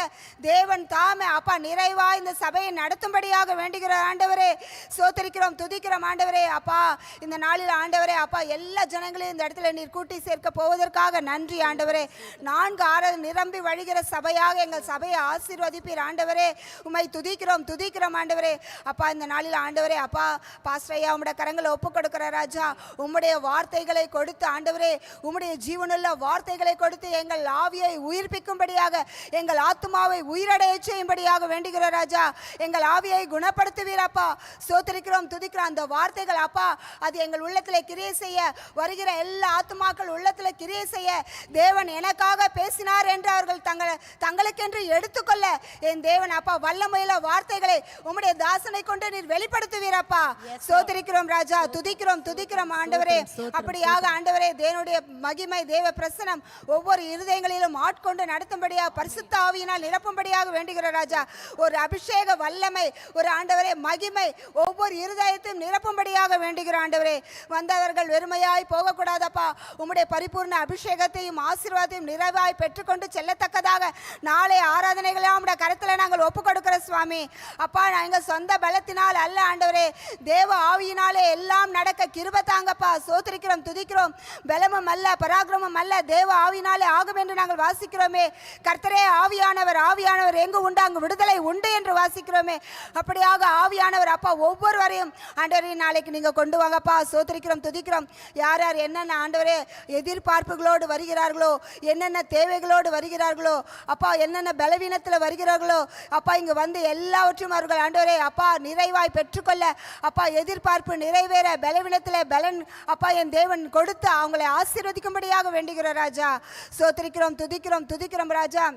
தேவன் தாமே அப்பா நிறைவா இந்த சபையை நடத்தும்படியாக வேண்டுகிற ஆண்டவரே. சோத்திரிக்கிறோம் துதிக்கிறோம் ஆண்டவரே அப்பா. இந்த நாளில் ஆண்டவரே அப்பா எல்லா ஜனங்களையும் இந்த இடத்துல நீர் கூட்டி சேர்க்க போவதற்காக நன்றி ஆண்டவரே. 4 ஆராதனை நிரம்பி வழிகிற சபையாக எங்கள் சபையை ஆசீர்வதிப்பீர் ஆண்டவரே. உம்மை துதிக்கிறோம் துதிக்கிறோம் ஆண்டவரே அப்பா. இந்த நாளில் ஆண்டவரே அப்பா பாஸ்டர் ஐயா உம்முடைய கரங்களை ஒப்பு கொடுக்கிற ராஜா. உம்முடைய வார்த்தைகளை கொடுத்து ஆண்டவரே உம்முடைய ஜீவனுள்ள வார்த்தைகளை கொடுத்து எங்கள் ஆவியை உயிர்ப்பிக்கும்படியாக எங்கள் ஆத்துமாவை உயிரடைய செய்யும்படியாக வேண்டுகிற ராஜா. எங்கள் ஆவியை குணப்படுத்துவீரப்பா. ஸ்தோத்திரிக்கிறோம் துதிக்கிறோம். அந்த வார்த்தைகள் அப்பா அது எங்கள் உள்ளத்தில் கிரியை செய்ய வருகிற எல்லா ஆத்துமாக்கள் உள்ளத்தில் கிரியை செய்ய தேவன் எனக்காக பேசினார் என்று அவர்கள் தங்களுக்கென்று எடுத்துக்கொள்ள என் தேவன் அப்பா வல்லமையில வார்த்தைகளை உம்முடைய தாசனை கொண்டு நீர் வெளிப்படுத்துவீரப்பா. ஸ்தோத்திரிக்கிறோம் ராஜா. துதிக்கிறோம் துதிக்கிறோம் ஆண்டவரே. அப்படியாக ஆண்டவரே தேவனுடைய மகிமை தேவ பிரசனம் ஒவ்வொரு இருதயங்களிலும் ஆட்கொண்டு நடத்தும்படியாக பரிசுத்த ஆவியினால் நிரப்பும்படியாக வேண்டுகிற ராஜா. ஒரு அபிஷேக வல்லமை ஒரு ஆண்டவரே மகிமை ஒவ்வொரு இருதயத்தையும் நிரப்பும்படியாக வேண்டுகிற ஆண்டவரே. வந்தவர்கள் வெறுமையாய் போகக்கூடாதப்பா. உம்முடைய பரிபூர்ண அபிஷேகத்தையும் ஆசீர்வாதத்தையும் நிறைவாய் பெற்றுக்கொண்டு செல்லத்தக்கதாக நாளை ஆராதனைகளை நம்முடைய கருத்தில் நாங்கள் ஒப்பு கொடுக்கிற சுவாமி அப்பா. நாங்கள் சொந்த பலத்தினால் அல்ல ஆண்டவரே தேவ ஆவியினாலே எல்லாம் நடக்க கிருபை தாங்கப்பா. சோத்திரிக்கிறோம் துதிக்கிறோம். பலமும் அல்ல பராக்கிரமம் அல்ல தேவ ஆவியினாலே ஆகும் என்று நாங்கள் வாசிக்கிறோமே. கர்த்தரே ஆவியானவர் ஆவியானவர் எங்கு உண்டு அங்கு விடுதலை உண்டு என்று வாசிக்கிறோமே. அப்படியாக ஆவியானவர் அப்பா ஒவ்வொருவரையும் ஆண்டவரே நாளைக்கு நீங்க கொண்டு வாங்கப்பா. சோத்திரிக்கிறோம் துதிக்கிறோம். யார் யார் என்னென்ன ஆண்டவரே எதிர்பார்ப்புகளோடு வருகிறார்களோ என்னென்ன தேவைகளோடு வருகிறார்களோ அப்பா என்னென்ன பலவீனத்தில் வருகிறார்களோ அப்பா இங்கு வந்து எல்லாவற்றையும் அவர்கள் ஆண்டவரே அப்பா நிறைவாய் பெற்றுக்கொள்ள அப்பா எதிர்பார்ப்பு நிறைவேற பலவீனத்தில் பலன் அப்பா என் தேவன் கொடுத்து அவங்களை ஆசீர்வதிக்கும்படியாக வேண்டுகிற ராஜா. சோத்திரிக்கிறோம் துதிக்கிறோம் துதிக்கிறோம் ராஜா.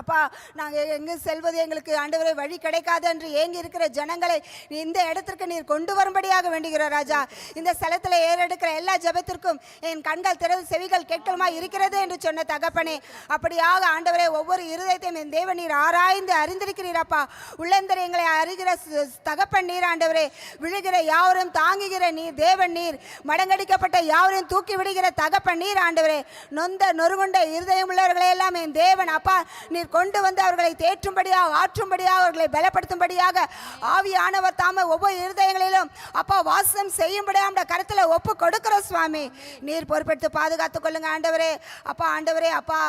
அப்பா நாங்கள் எங்கே செல்வது எங்களுக்கு ஆண்டவரை வழி கிடைக்காது என்று ஏங்கி இருக்கிற ஜனங்களை இந்த இடத்திற்கு நீர் கொண்டு வரும்படியாக வேண்டுகிற ராஜா. இந்த ஸ்தலத்தில் ஏறெடுக்கிற எல்லா ஜெபத்திற்கும் என் கண்கள் திறந்து செவிகள் கேட்கலுமா இருக்கிறது என்று சொன்ன தகப்பனே. அப்படியாக ஆண்டவரே ஒவ்வொரு இருதயத்தையும் என் தேவன் நீர் ஆராய்ந்து அறிந்திருக்கிறீரப்பா. உள்ளந்தரியங்களை அறிகிற தகப்பன் நீர் ஆண்டவரே. விழுகிற யாவரும் தாங்குகிற நீர் தேவன் நீர். மடங்கடிக்கப்பட்ட யாவரையும் தூக்கி விடுகிற தகப்பன் நீர் ஆண்டவரே. நொந்த நொறுகுண்ட இருதயம் உள்ளவர்களையெல்லாம் என் தேவன் அப்பா நீ நீர் கொண்டு வந்து அவர்களை தேற்றும்படியாக, ஆற்றும்படியாக, அவர்களை பலப்படுத்தும்படியாக ஆவியானவர் தாமே ஒவ்வொரு இருதயங்களிலும் அப்பா வாசம் செய்யும்படியாக நம்முடைய கருத்தில் ஒப்பு கொடுக்கிறோம் சுவாமி. நீர் பொறுப்பெடுத்து பாதுகாத்துக் கொள்ளுங்க ஆண்டவரே. அப்பா ஆண்டவரே, அப்பா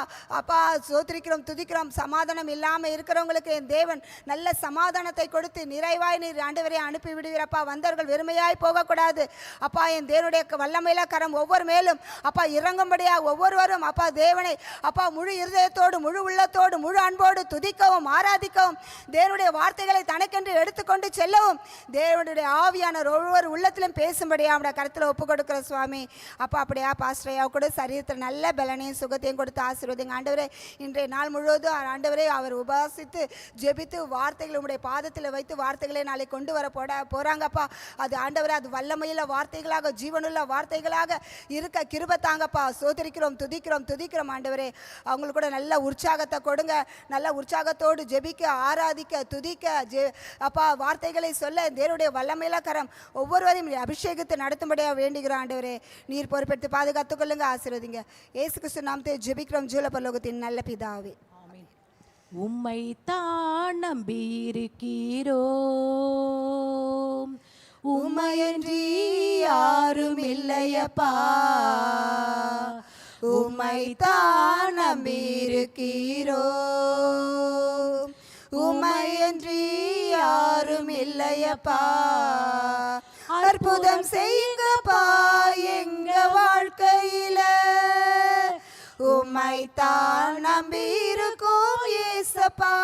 அப்பா சோத்திரிக்கிறோம், துதிக்கிறோம். சமாதானம் இல்லாமல் இருக்கிறவங்களுக்கு என் தேவன் நல்ல சமாதானத்தை கொடுத்து நிறைவாய் நீர் ஆண்டவரே அனுப்பி விடுவீரப்பா. வந்தவர்கள் வெறுமையாய் போகக்கூடாது அப்பா. என் தேவனுடைய வல்லமையில கரம் ஒவ்வொரு மேலும் அப்பா இறங்கும்படியாக ஒவ்வொருவரும் அப்பா தேவனை அப்பா முழு இருதயத்தோடு, முழு உள்ளத்தோடு, முழு அன்போடு துதிக்கவும் ஆராதிக்கவும், தேவனுடைய வார்த்தைகளை தனக்கென்று எடுத்துக்கொண்டு செல்லவும் தேவனுடைய ஆவியான ஒவ்வொரு உள்ளத்திலும் பேசும்படியா அவருடைய கருத்தில் ஒப்பு கொடுக்கிற சுவாமி. அப்பா அப்படியா பாஸ்டரையா கூட சரீரத்தில் நல்ல பலனையும் சுகத்தையும் கொடுத்து ஆசீர்வதிங்க ஆண்டவரே. இன்றைய நாள் முழுவதும் ஆண்டவரே அவர் உபாசித்து ஜெபித்து வார்த்தைகளை உடைய பாதத்தில் வைத்து வார்த்தைகளை நாளை கொண்டு வர போறாங்கப்பா. அது ஆண்டவரே அது வல்லமையுள்ள வார்த்தைகளாக, ஜீவனுள்ள வார்த்தைகளாக இருக்க கிருபை தாங்கப்பா. சோதரிக்கிறோம், துதிக்கிறோம், துதிக்கிறோம் ஆண்டவரே. அவங்களுக்கு கூட நல்ல உற்சாகத்தை கொடுங்க. நல்ல உற்சாகத்தோடு ஜெபிக்க, ஆராதிக்க, துதிக்க அப்பா வார்த்தைகளை சொல்ல தேவனுடைய வல்லமையில கரம் ஒவ்வொருவரையும் அபிஷேகத்தை நடத்தும்படியாக வேண்டுகிறோம் ஆண்டவரே. நீர் பொறுப்பெடுத்து பாதுகாத்துக் கொள்ளுங்க, ஆசீர்வதிங்க. இயேசு கிறிஸ்து நாமத்தை ஜெபிக்கிறோம் ஜீவ பரலோகத்தின் நல்ல பிதாவே. உம்மை தான் நம்பியிருக்கிறோம், உம்மையன்றி யாரும் இல்லையப்பா. உம்மை தான் நம்பியிருக்கிறோம், உம்மையன்றி யாரும் இல்லையப்பா. அற்புதம் செய்யுங்கப்பா எங்க வாழ்க்கையில, உம்மை தான் நம்பியிருக்கோம் ஏசப்பா.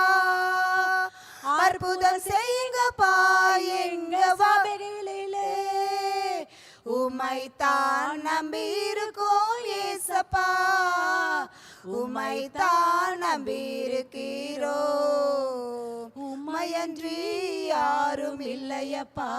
அற்புதம் செய்யுங்கப்பா எங்க சபைகளிலே, உம்மை தான் நம்பியிருக்கோம் ஏசப்பா. உம்மை தான் நம்பியிருக்கிறோம், உம்மையன்றி யாரும் இல்லையப்பா.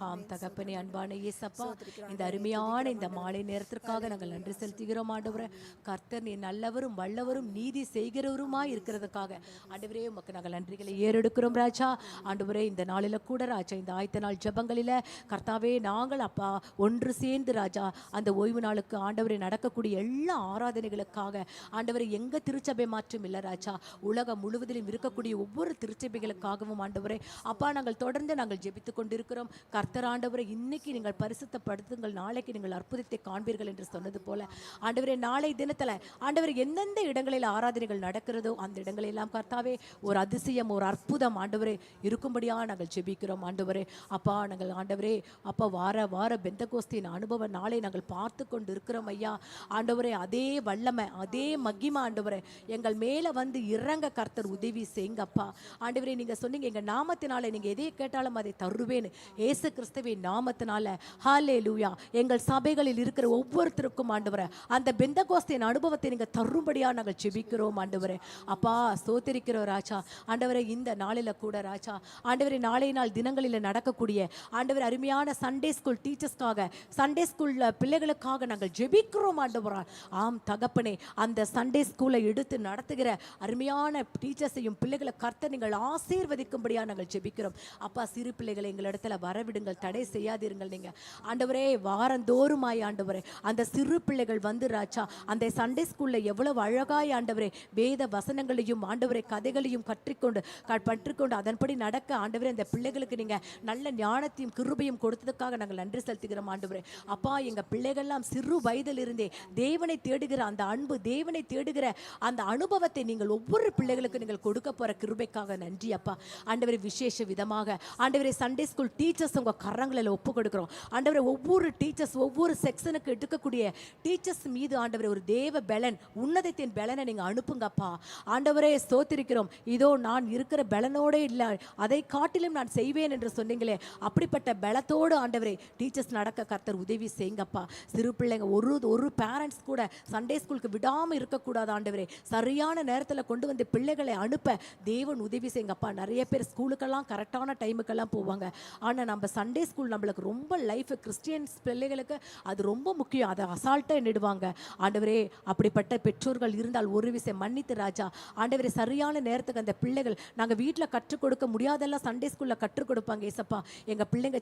ஆம் தகப்பனே, அன்பான இயேசப்பா, இந்த அருமையான இந்த மாலை நேரத்திற்காக நாங்கள் நன்றி செலுத்துகிறோம் ஆண்டவரே. கர்த்தர் நீ நல்லவரும் வல்லவரும் நீதி செய்கிறவருமாய் இருக்கிறதுக்காக ஆண்டவரே உமக்கு நாங்கள் நன்றிகளை ஏறெடுக்கிறோம் ராஜா. ஆண்டவரே இந்த நாளில் கூட ராஜா, இந்த ஆயத்த நாள் ஜெபங்களில் கர்த்தாவே நாங்கள் அப்பா ஒன்று சேர்ந்து ராஜா அந்த ஓய்வு நாளுக்கு ஆண்டவரை நடக்கக்கூடிய எல்லா ஆராதனைகளுக்காக ஆண்டவரை எங்க திருச்சபை மாற்றம் இல்லை ராஜா, உலகம் முழுவதிலும் இருக்கக்கூடிய ஒவ்வொரு திருச்சபைகளுக்காகவும் ஆண்டவரே அப்பா நாங்கள் தொடர்ந்து நாங்கள் ஜெபித்துக் கொண்டிருக்கிறோம். கர்த்தர் ஆண்டவரை இன்னைக்கு நீங்கள் பரிசுத்தப்படுத்துங்கள், நாளைக்கு நீங்கள் அற்புதத்தை காண்பீர்கள் என்று சொன்னது போல ஆண்டவரே நாளை தினத்தில் ஆண்டவரை எந்தெந்த இடங்களில் ஆராதனைகள் நடக்கிறதோ அந்த இடங்களெல்லாம் கர்த்தாவே ஒரு அதிசயம், ஒரு அற்புதம் ஆண்டவரே இருக்கும்படியாக நாங்கள் ஜெபிக்கிறோம் ஆண்டவரே. அப்பா நாங்கள் ஆண்டவரே அப்பா வார வார பெந்தகோஸ்தின் அனுபவ நாளை நாங்கள் பார்த்து கொண்டு இருக்கிறோம் ஐயா. ஆண்டவரே அதே வல்லமை, அதே மகிமை ஆண்டவரே எங்கள் மேலே வந்து இறங்க கர்த்தர் உதவி செய்யுங்கப்பா. ஆண்டவரே நீங்கள் சொன்னீங்க எங்கள் நாமத்தினாலே நீங்கள் எதை கேட்டாலும் அதை தருவேன்னு. இயேசு கிறிஸ்துவின் நாமத்தினால ஹல்லேலூயா எங்கள் சபைகளில் இருக்கிற ஒவ்வொருத்தருக்கும் ஆண்டவரே அந்த பெந்தகோஸ்தின் அனுபவத்தை நீங்க தரும்படியா நாங்கள் ஜெபிக்கிறோம் ஆண்டவரே. அப்பா ஸ்தோத்திரிக்கிறோம் ராஜா. ஆண்டவரே இந்த நாளில கூட ராஜா ஆண்டவரே நாளை நாள் தினங்களில் நடக்கக்கூடிய ஆண்டவரே அருமையான சண்டே ஸ்கூல் டீச்சர்ஸ்க்காக, சண்டே ஸ்கூல்ல பிள்ளைகளுக்காக நாங்கள் ஜெபிக்கிறோம் ஆண்டவரா. ஆம் தகப்பனே, அந்த சண்டே ஸ்கூலை எடுத்து நடத்துகிற அருமையான டீச்சர்ஸையும் பிள்ளைகளை கர்த்தர் நீங்கள் ஆசீர்வதிக்கும்படியா நாங்கள் ஜெபிக்கிறோம். அப்பா சிறு பிள்ளைகளை எங்களிடத்துல வரவிடுங்கள், தடை செய்யாதீர்கள். நீங்க ஆண்டவரே வாரந்தோறுமாய் ஆண்டவரே அந்த சிறு பிள்ளைகள் வந்து ராஜா அந்த சண்டே ஸ்கூல்ல எவ்வளவு அழகாய் ஆண்டவரே வேத வசனங்களையும் ஆண்டவரே கதைகளையும் கற்றுக்கொண்டு அதன்படி நடக்க ஆண்டவரே அந்த பிள்ளைகளுக்கு நீங்க நல்ல ஞானத்தையும் கிருபையும் கொடுத்ததுக்காக நாங்கள் நன்றி செலுத்துகிறோம் ஆண்டவரே. அப்பா எங்க பிள்ளைகள்லாம் சிறு வயதில் இருந்தே தேவனை தேடுகிற அந்த அன்பு, தேவனை தேடுகிற அந்த அனுபவத்தை நீங்கள் ஒவ்வொரு பிள்ளைகளுக்கு நீங்கள் கொடுக்க போற கிருபைக்காக நன்றி அப்பா. ஆண்டவரே விசேஷ விதமாக ஆண்டவரே சண்டே ஸ்கூல் டீச்சர்ஸ் உங்க கரங்களில் ஒப்பு கொடுக்கிறோம் ஆண்டவரே. ஒவ்வொரு டீச்சர்ஸ் ஒவ்வொரு செக்ஷனுக்கு எடுக்கக்கூடிய டீச்சர்ஸ் மீது ஆண்டவரே ஒரு தேவ பலன், உன்னதத்தின் பலனை நீங்க அனுப்புங்கப்பா ஆண்டவரே. ஸ்தோத்திரிக்கிறோம். இதோ நான் இருக்கிற பலனோட இல்லை, அதை காட்டிலும் நான் செய்வேன் என்று சொன்னீங்களே, அப்படிப்பட்ட பலத்தோடு ஆண்டவரே டீச்சர்ஸ் நடக்க கர்த்தர் உதவி செய்யுங்கப்பா. சிறு பிள்ளைங்க ஒரு பேரண்ட்ஸ் கூட சண்டே ஸ்கூலுக்கு விடாமல் இருக்கக்கூடாது ஆண்டவரே. சரியான நேரத்தில் கொண்டு வந்து பிள்ளைகளை அனுப்ப தேவன் உதவி செய்யுங்கப்பா. நிறைய பேர் ஸ்கூலுக்கெல்லாம் கரெக்டான டைமுக்கெல்லாம் போவாங்க, ஆனால் நம்ம சண்டே ஸ்கூல் நம்மளுக்கு ரொம்ப லைஃப் கிறிஸ்டியன்ஸ் பிள்ளைகளுக்கு அது ரொம்ப முக்கியம். அதை அசால்ட்டாக எண்ணிடுவாங்க. ஆண்டவரே அப்படிப்பட்ட பெற்றோர்கள் இருந்தால் ஒரு விஷயம் மன்னித்து ராஜா. ஆண்டவரே சரியான நேரத்துக்கு அந்த பிள்ளைகள் நாங்கள் வீட்டில் கற்றுக் கொடுக்க முடியாதெல்லாம் சண்டே ஸ்கூலில் கற்றுக் கொடுப்பாங்க. ஏசப்பா எங்கள் பிள்ளைங்க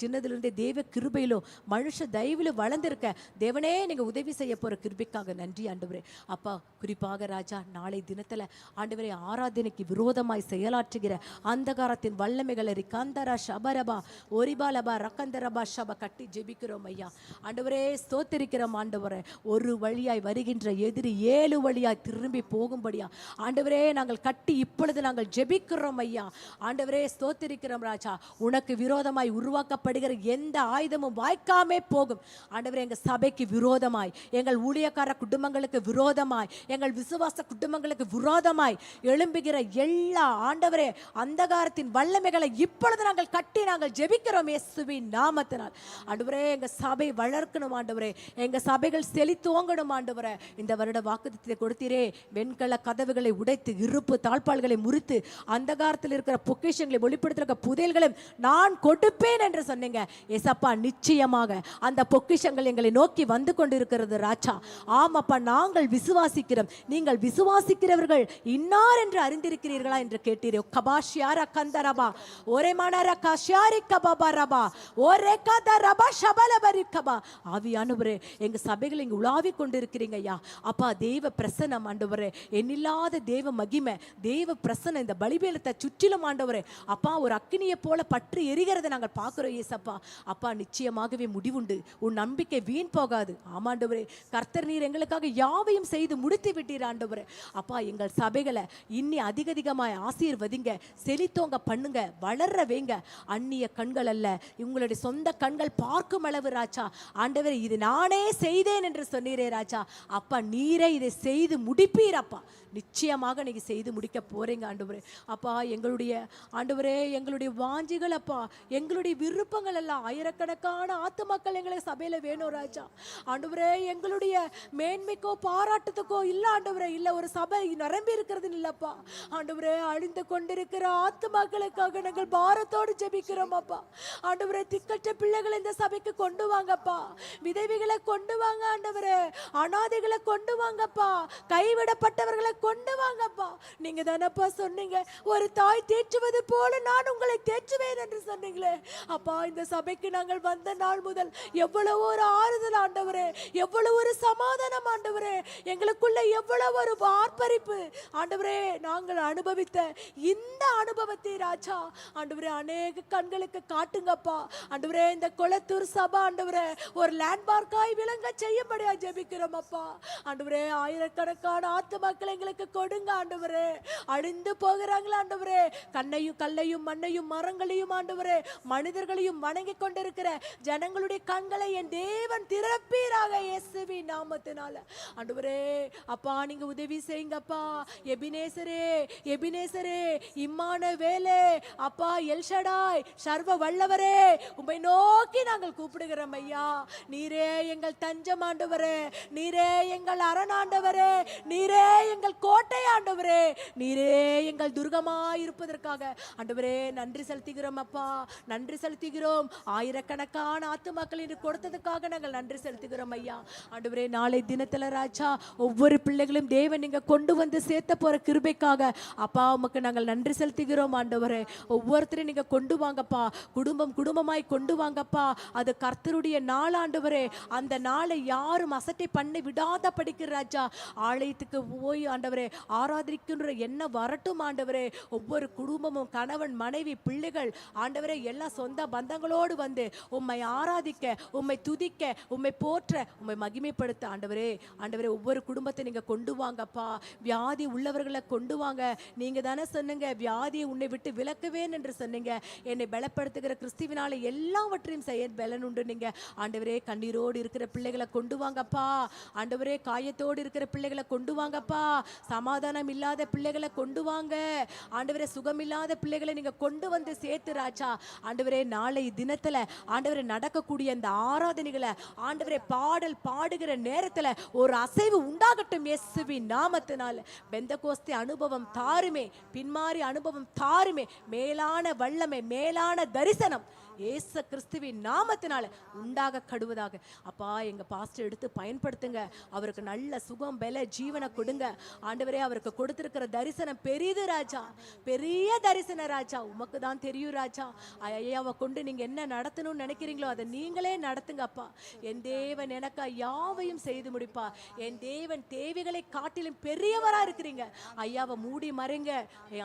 சின்னதிலிருந்தே தேவ கிருபையிலும் மனுஷ தயவிலும் வளர்ந்துருக்க தேவனே நீங்கள் உதவி செய்ய போகிற கிருபைக்காக நன்றி ஆண்டவரே. அப்பா குறிப்பாக ராஜா நாளை தினத்தில் ஆண்டவரே ஆராதனைக்கு விரோதமாய் செயலாற்றுகிற அந்தகாரத்தின் வல்லமைகளை ரிகாந்தரா ஷபரபா ஒரிபாலபா ரக்கந்தரபா ஷபா கட்டி ஜெபிக்கிறோம் ஐயா. ஆண்டவரே ஸ்தோத்திரிக்கிறோம் ஆண்டவரே. ஒரு வழியாய் வருகின்ற எதிரி 7 வழியாய் திரும்பி போகும்படியா ஆண்டவரே நாங்கள் கட்டி இப்பொழுது நாங்கள் ஜெபிக்கிறோம் ஐயா. ஆண்டவரே ஸ்தோத்திரிக்கிறோம் ராஜா. உனக்கு விரோதமாய் உருவாக்கப்படுகிற எந்த ஆயுதமும் வாய்க்காமே போகும். ஆண்டவரே எங்கள் சபைக்கு விரோதமாய், எங்கள் ஊழியக்கார குடும்பங்களுக்கு விரோதமாய், எங்கள் விசுவாச குடும்பங்களுக்கு விரோதமாய் எழும்புகிற எல்லா ஆண்டவரே அந்தகாரத்தின் வல்லமைகளை இப்பொழுது நாங்கள் கட்டி நாங்கள் ஜெபிக்கிறோம் இயேசுவின் நாமத்தினால். ஆண்டவரே எங்கள் சபை வளர்க்கணும் ஆண்டவரே. எங்கள் சபைகள் செழித்தோங்கணும் ஆண்டவரே. இந்த வருட வாக்குத்தத்தத்தை கொடுத்தீரே, வெண்கல கதவுகளை உடைத்து இருப்பு தாழ்பால்களை முறித்து அந்தகாரத்தில் இருக்கிற பொக்கிஷங்களை வெளிப்படுத்திருக்க புதையல்களையும் நான் கொடுப்பேன் என்று சொன்னீங்க ஏசப்பா. நிச்சயமாக அந்த பொக்கிஷங்கள் எங்களை நோக்கி வந்து கொண்டிருக்கிறது ராஜா. ஆமாப்பா நாங்கள் விசுவாசிக்கிறோம். நீங்கள் விசுவாசிக்கிறவர்கள் இன்னார் என்று அறிந்திருக்கிறீர்களா என்று கேட்டீரே. கபாஷியாரா கந்தரபா ஒரே மனர கஷாரி கபாபா ரபா ஒரே கத ரபா ஷபலபரி கபா. ஆவியானவரே எங்க சபைகள் இங்கு உலாவிக் கொண்டிருக்கிறீங்க ஐயா. அப்பா தேவ பிரசன்னம் ஆண்டவரே, எண்ணில்லாத தேவ மகிமை, தேவ பிரசன்னம் இந்த பலிபீடத்தை சுற்றிலும் ஆண்டவரே அப்பா ஒரு அக்கினியை போல பற்றி எரிகிறதை நாங்கள் பார்க்கிறோம் ஏசப்பா. அப்பா நிச்சயமாகவே முடிவுண்டு. உன் நம்பிக்கை வீண் போகாது. ஆமாண்டவரே கர்த்தர் நீர் எங்களுக்காக யாவையும் செய்து முடித்து விட்டீர் ஆண்டவரே. அப்பா எங்கள் சபைகளை இன்னி அதிகமாய் ஆசீர்வதிங்க, செழித்தோங்க பண்ணுங்க, வளர்ற வைங்க. அந்நிய கண்கள் அல்ல, உங்களுடைய சொந்த கண்கள் பார்க்கும் அளவு ராஜா. ஆண்டவரே இது நானே செய்தேன் என்று சொன்னீரே ராஜா. அப்பா நீரே இதை செய்து முடிப்பீர் அப்பா. நிச்சயமாக நீங்க செய்து முடிக்க போறீங்க ஆண்டவரே. அப்பா எங்களுடைய ஆண்டவரே எங்களுடைய வாஞ்சிகள் அப்பா, எங்களுடைய விருப்பங்கள் எல்லாம் ஆயிரக்கணக்கான ஆத்துமக்கள் எங்களுக்கு சபையில வேணும் ராஜா. ஆண்டவரே எங்களுடைய மேன்மைக்கோ பாராட்டத்துக்கோ இல்ல ஆண்டவரே, இல்ல ஒரு சபை நிரம்பி இருக்கிறது இல்லப்பா. ஆண்டவரே அழிந்து கொண்டிருக்கிற ஆத்துமக்களுக்காக நாங்கள் பாரத்தோடு ஜெபிக்கிறோம் அப்பா. ஆண்டவரே திக்கற்ற பிள்ளைகளை இந்த சபைக்கு கொண்டு வாங்கப்பா. விதவைகளை கொண்டு வாங்க ஆண்டவரே. அனாதைகளை கொண்டு வாங்கப்பா. கைவிடப்பட்டவர்களை கொண்டு வாங்கப்பா. நீங்க தானப்பா சொன்னீங்க, ஒரு தாய் தேற்றுவது போல நான் உங்களை தேற்றுவேன் என்று சொன்னீங்களே அப்பா. இந்த சபைக்கு நாங்கள் வந்த நாள் முதல் எவ்வளவு ஒரு ஆறுதல் ஆண்டவரே, எவ்வளவு ஒரு சமாதானம் ஆண்டவரே, எங்களுக்குள்ள எவ்வளவு ஒரு ஆர்ப்பரிப்பு ஆண்டவரே. நாங்கள் அனுபவித்த இந்த அனுபவத்தை ராஜா ஆண்டவரே அநேக கண்களுக்கு காட்டுங்கப்பா. ஆண்டவரே இந்த கொளத்தூர் சபை ஆண்டவரே ஒரு லேண்ட்மார்க்காய் விளங்க செய்யப்படியா ஜெபிக்கிறோம் அப்பா. ஆண்டவரே ஆயிரக்கணக்கான ஆத்துமாக்கள் எங்களுக்கு கொடுங்க ஆண்டவரே. அழிந்து போகிறாங்களா ஆண்டவரே, கல்லையும் மண்ணையும் மரங்களையும் ஆண்டவரே மனிதர்களையும் வணங்கி கொண்டிருக்கிற ஜனங்களுடைய கண்களை என் தேவன் திறப்பீராக இயேசுவின் நாமத்தினால. ஆண்டவரே அப்பா நீங்க உதவி செய்யுங்கப்பா. எபினேசரே இம்மானுவேலே அப்பா, எல்ஷடாய் சர்வ வல்லவரே உம்மை நோக்கி நாங்கள் கூப்பிடுகிறோம் ஐயா. நீரே எங்கள் தஞ்சம் ஆண்டவரே, நீரே எங்கள் அரணாண்டவரே, நீரே எங்கள் கோட்டை ஆண்டவரே, நீரே எங்கள் துர்கமாய் இருப்பதற்காக ஆண்டவரே நன்றி செலுத்துகிறோம் அப்பா. நன்றி செலுத்துகிறோம். ஆயிரக்கணக்கான ஆத்துமாக்கள் இன்று கொடுத்ததுக்காக நாங்கள் நன்றி செலுத்துகிறோம் ஐயா. ஆண்டவரே நாளை தினத்துல ராஜா ஒவ்வொரு பிள்ளைகளும் தேவன் நீங்க கொண்டு வந்து சேர்த்த போற கிருபைக்காக அப்பா உமக்கு நாங்கள் நன்றி செலுத்துகிறோம் ஆண்டவரே. ஒவ்வொருத்தரையும் நீங்க கொண்டு வாங்கப்பா, குடும்பமாய் கொண்டு வாங்கப்பா. அது கர்த்தருடைய நாள் ஆண்டவரே. அந்த நாளை யாரும் அசட்டை பண்ணி விடாத படிக்கிற ராஜா. ஆலயத்துக்கு போய் ஆண்டவரே ஆராதிக்கின்ற என்ன வரட்டும் ஆண்டவரே. ஒவ்வொரு குடும்பமும் கணவன் மனைவி பிள்ளைகள் ஆண்டவரே எல்லா சொந்த பந்தங்களோடு வந்து உம்மை ஆராதிக்க, உம்மை துதிக்க, உம்மை போற்ற, உம்மை மகிமைப்படுத்த ஆண்டவரே. ஒவ்வொரு குடும்பத்தை நீங்க கொண்டு வாங்கப்பா. வியாதி உள்ளவர்களை கொண்டு வாங்க. நீங்க தானே சொன்னீங்க வியாதியை உன்னை விட்டு விலக்குவேன் என்று சொன்னீங்க. என்னை பலப்படுத்துகிற கிறிஸ்துவினால எல்லாவற்றையும் செய்ய பலன் உண்டு. நீங்க ஆண்டவரே கண்ணீரோடு இருக்கிற பிள்ளைகளை கொண்டு வாங்கப்பா. ஆண்டவரே காயத்தோடு இருக்கிற பிள்ளைகளை கொண்டு வாங்கப்பா. சமாதானம் இல்லாத பிள்ளைகளை கொண்டு வாங்க ஆண்டவரே. சுகமில்லாத பிள்ளைகளை நீங்க கொண்டு வந்து சேர்த்து ராஜா. ஆண்டவரே நாளை தினத்துல ஆண்டவரே நடக்கக்கூடிய அந்த ஆராதனைகளை ஆண்டவரே பாடல் பாடுகிற நேரத்துல ஒரு அசைவு உண்டாகட்டும் இயேசுவின் நாமத்தினால. பெந்தகோஸ்தே அனுபவம் தாருமே, பின்மாறி அனுபவம் தாருமே, மேலான வல்லமை, மேலான தரிசனம் இயேசு கிறிஸ்துவின் நாமத்தினால உண்டாக கடுவதாக. அப்பா எங்க பாஸ்டர் எடுத்து பயன்படுத்துங்க. அவருக்கு நல்ல சுகம் பல ஜீவனை கொடுங்க ஆண்டவரே. அவருக்கு கொடுத்திருக்கிற தரிசனம் பெரியது ராஜா, பெரிய தரிசன ராஜா. உமக்கு தான் தெரியும் ராஜா. ஐயாவை கொண்டு நீங்க என்ன நடத்தணும்னு நினைக்கிறீங்களோ அதை நீங்களே நடத்துங்க அப்பா. என் தேவன் எனக்கா யாவையும் செய்து முடிப்பா. என் தேவன் தேவைகளை காட்டிலும் பெரியவரா இருக்கிறீங்க. ஐயாவை மூடி மறைங்க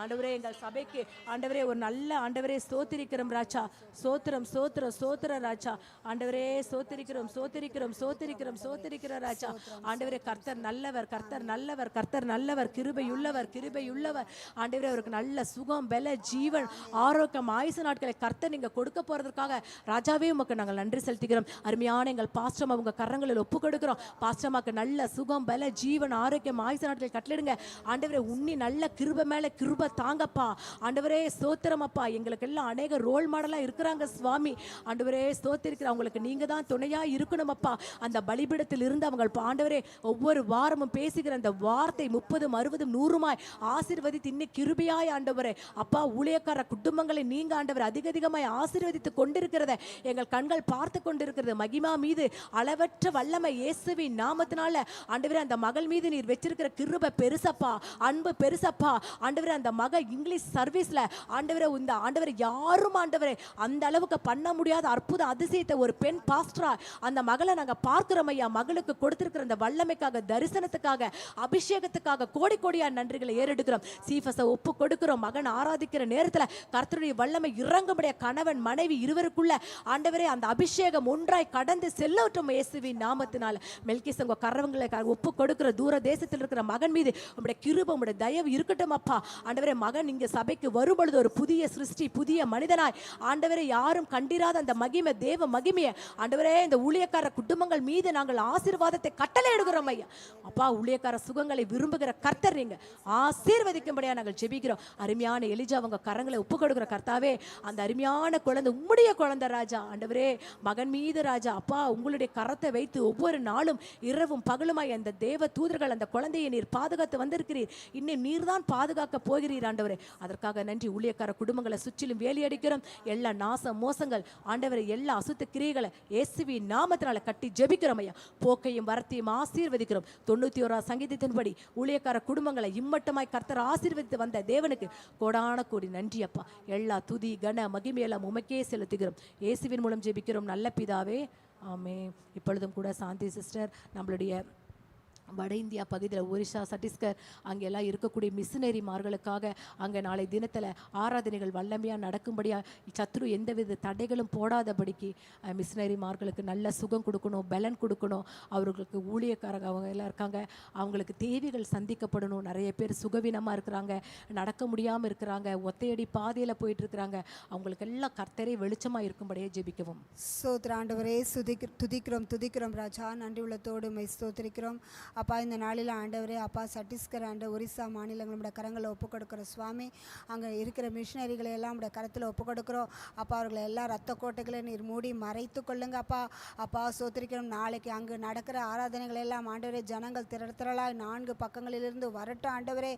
ஆண்டவரே. எங்கள் சபைக்கு ஆண்டவரே ஒரு நல்ல ஆண்டவரே ஸ்தோத்திரிக்கிறோம் ராஜா. சோத்திரம் சோத்திரம் சோத்திர ராஜா. ஆண்டவரே சோத்திரிக்கிறோம் சோத்திரிக்கிறோம் சோத்திரிக்கிறோம் சோத்திரிக்கிற ராஜா. ஆண்டவரே கர்த்தர் நல்லவர், கர்த்தர் நல்லவர், கர்த்தர் நல்லவர், கிருபையுள்ளவர், கிருபையுள்ளவர். ஆண்டவரே அவருக்கு நல்ல சுகம் பல ஜீவன் ஆரோக்கியம் ஆயுசு நாட்களை கர்த்தர் நீங்க கொடுக்க போறதுக்காக ராஜாவே உமக்கு நாங்கள் நன்றி செலுத்துகிறோம். அருமையான எங்கள் பாஸ்டம் அவங்க கரங்களில் ஒப்பு கொடுக்கிறோம். பாஸ்டமாக்கு நல்ல சுகம் பல ஜீவன் ஆரோக்கியம் ஆயுசு நாட்களை கட்டளிடுங்க ஆண்டவரே. உன்னி நல்ல கிருபை மேல கிருபை தாங்கப்பா ஆண்டவரே. ஸ்தோத்திரம் அப்பா. எங்களுக்கு எல்லாம் அநேக ரோல் மாடலா இருக்கிறாங்க சுவாமி ஆண்டவரே. ஸ்தோத்திரிக்கிற அவங்களுக்கு நீங்க தான் துணையா இருக்கணும் அப்பா. அந்த பலிபீடத்தில் இருந்து அவங்க ஆண்டவரே ஒவ்வொரு வாரமும் பேசுகிற அந்த வார்த்தை 30, 60, 100 ஆசீர்வதித்து இன்னும் கிருபையாய் ஆண்டவரே அப்பா ஊழியக்கார குடும்பங்களை நீங்க ஆண்டவர் அதிக அதிகமாய் ஆசீர்வதித்து கொண்டிருக்கிறத எங்கள் கண்கள் பார்த்து கொண்டிருக்கிறது. மகிமா மீது அளவற்ற வல்லமை இயேசுவின் நாமத்தினால ஆண்டவரே அந்த மகள் மீது நீர் வச்சிருக்கிற கிருபை பெருசப்பா, அன்பு பெருசப்பா ஆண்டவரே. அந்த மக இங்கிலீஷ் சர்வீஸ்ல ஆண்டவரே இந்த ஆண்டவரை யாரும் ஆண்டவரே அந்த அளவுக்கு பண்ண முடியாத அற்புத அதிசயத்தை ஒரு பெண் பாஸ்டரா அந்த மகளை நாங்க பார்க்கிறோம் ஐயா. மகளுக்கு கொடுத்திருக்கிற அந்த வல்லமைக்காக, தரிசனத்துக்காக, அபிஷேகத்துக்காக கோடி கோடியா நன்றிகளை ஏறெடுக்கிறோம். சீஃபஸை ஒப்பு கொடுக்கிறோம். மகன் ஆராதிக்கிற நேரத்துல கர்த்தருடைய வல்லமை இறங்கும்படிய கணவன் மனைவி இருவருக்குள்ள ஆண்டவரே அந்த அபிஷேகம் ஒன்றாய் கடந்து செல்லட்டும் இயேசுவின் நாமத்தினால. மெல்கிஸ் உங்க கரவங்களை ஒப்பு கொடுக்கிற தூர தேசத்தில் இருக்கிற மகன் மீது உங்களுடைய கிருபை உங்களுடைய தயவு இருக்கட்டும் அப்பா ஆண்டவரே. மகன் இங்க சபைக்கு வரும்பொழுது ஒரு புதிய சிருஷ்டி, புதிய மனிதனாய் ஆண்டவரே யாரும் கண்டிராத அந்த மகிமை, தேவ மகிமையை ஆண்டவரே இந்த ஊழியக்கார குடும்பங்கள் மீது நாங்கள் ஆசீர்வாதத்தை கட்டளை எடுக்கிறோம் ஐயா. அப்பா ஊழியக்கார சுகங்களை விரும்புகிற கர்த்தர் நீங்க ஆசீர்வதிக்கும்படியா நாங்கள் ஜெபிக்கிறோம். அருமையான எலிஜா அவங்க கரங்களை ஒப்பு கொடுக்கிற கர்த்தாவே அந்த அருமையான குழந்தை உம்முடைய குழந்தை ராஜா ஆண்டவரே. மகன் மீது ராஜா அப்பா உங்களுடைய கரத்தை வைத்து ஒவ்வொரு நாளும் இரவும் பகலுமாய் அந்த தேவ தூதர்கள் அந்த குழந்தையை நீர் பாதுகாத்து வந்திருக்கிறீர். இன்னும் நீர் தான் பாதுகாக்க போகிறீர் ஆண்டவரே. அதற்காக நன்றி. ஊழியக்கார குடும்பங்களை சுற்றிலும் வேலி அடிக்கிறோம். எல்லா நாச மோசங்கள் ஆண்டவரை எல்லா அசுத்த கிரியைகளை இயேசுவின் நாமத்தினால கட்டி ஜெபிக்கிறோம் ஐயா. போக்கையும் வரத்தையும் ஆசீர்வதிக்கிறோம். 91 சங்கீதத்தின்படி ஊழியக்கார குடும்பங்களை இம்மட்டமாய் கர்த்தர் ஆசீர்வதித்து வந்த தேவனுக்கு கோடான கோடி நன்றி அப்பா. எல்லா துதி கன மகிமையெல்லாம் உமக்கே செலுத்துகிறோம். இயேசுவின் மூலம் ஜெபிக்கிறோம் நல்ல பிதாவே, ஆமென். இப்பொழுதும் கூட சாந்தி சிஸ்டர் நம்மளுடைய வட இந்தியா பகுதியில் ஒரிசா, சத்தீஸ்கர் அங்கெல்லாம் இருக்கக்கூடிய மிஷினரிமார்களுக்காக அங்கே நாளை தினத்தில் ஆராதனைகள் வல்லமையாக நடக்கும்படியாக சத்ரு எந்தவித தடைகளும் போடாதபடிக்கு மிஷினரிமார்களுக்கு நல்ல சுகம் கொடுக்கணும், பலன் கொடுக்கணும். அவர்களுக்கு ஊழியக்காரங்க அவங்க எல்லாம் இருக்காங்க, அவங்களுக்கு தேவைகள் சந்திக்கப்படணும். நிறைய பேர் சுகவீனமாக இருக்கிறாங்க, நடக்க முடியாமல் இருக்கிறாங்க, ஒத்தையடி பாதையில் போயிட்டு இருக்கிறாங்க. அவங்களுக்கு எல்லாம் கர்த்தரே வெளிச்சமாக இருக்கும்படியே ஜெபிக்கவும். ஸ்தோத்திர ஆண்டவரே, துதிக்கிறோம் துதிக்கிறோம் ராஜா. நன்றி உள்ளத்தோடு மை ஸ்தோத்திரிக்கிறோம் அப்பா. இந்த நாளில் ஆண்டவரே அப்பா சத்தீஸ்கர் ஒரிசா மாநிலங்கள் நம்முடைய கரங்களை ஒப்பு கொடுக்குற சுவாமி. அங்கே இருக்கிற மிஷினரிகளை எல்லாம் நம்முடைய கரத்தில் ஒப்பு கொடுக்குறோம் அப்பா. அவர்களை எல்லா ரத்த கோட்டைகளை நீர் மூடி மறைத்து கொள்ளுங்க அப்பா. அப்பா ஸ்தோத்திரிக்கிறோம். நாளைக்கு அங்கு நடக்கிற ஆராதனைகள் எல்லாம் ஆண்டவரே ஜனங்கள் திரளாய் 4 பக்கங்களிலிருந்து வரட்டும் ஆண்டவரே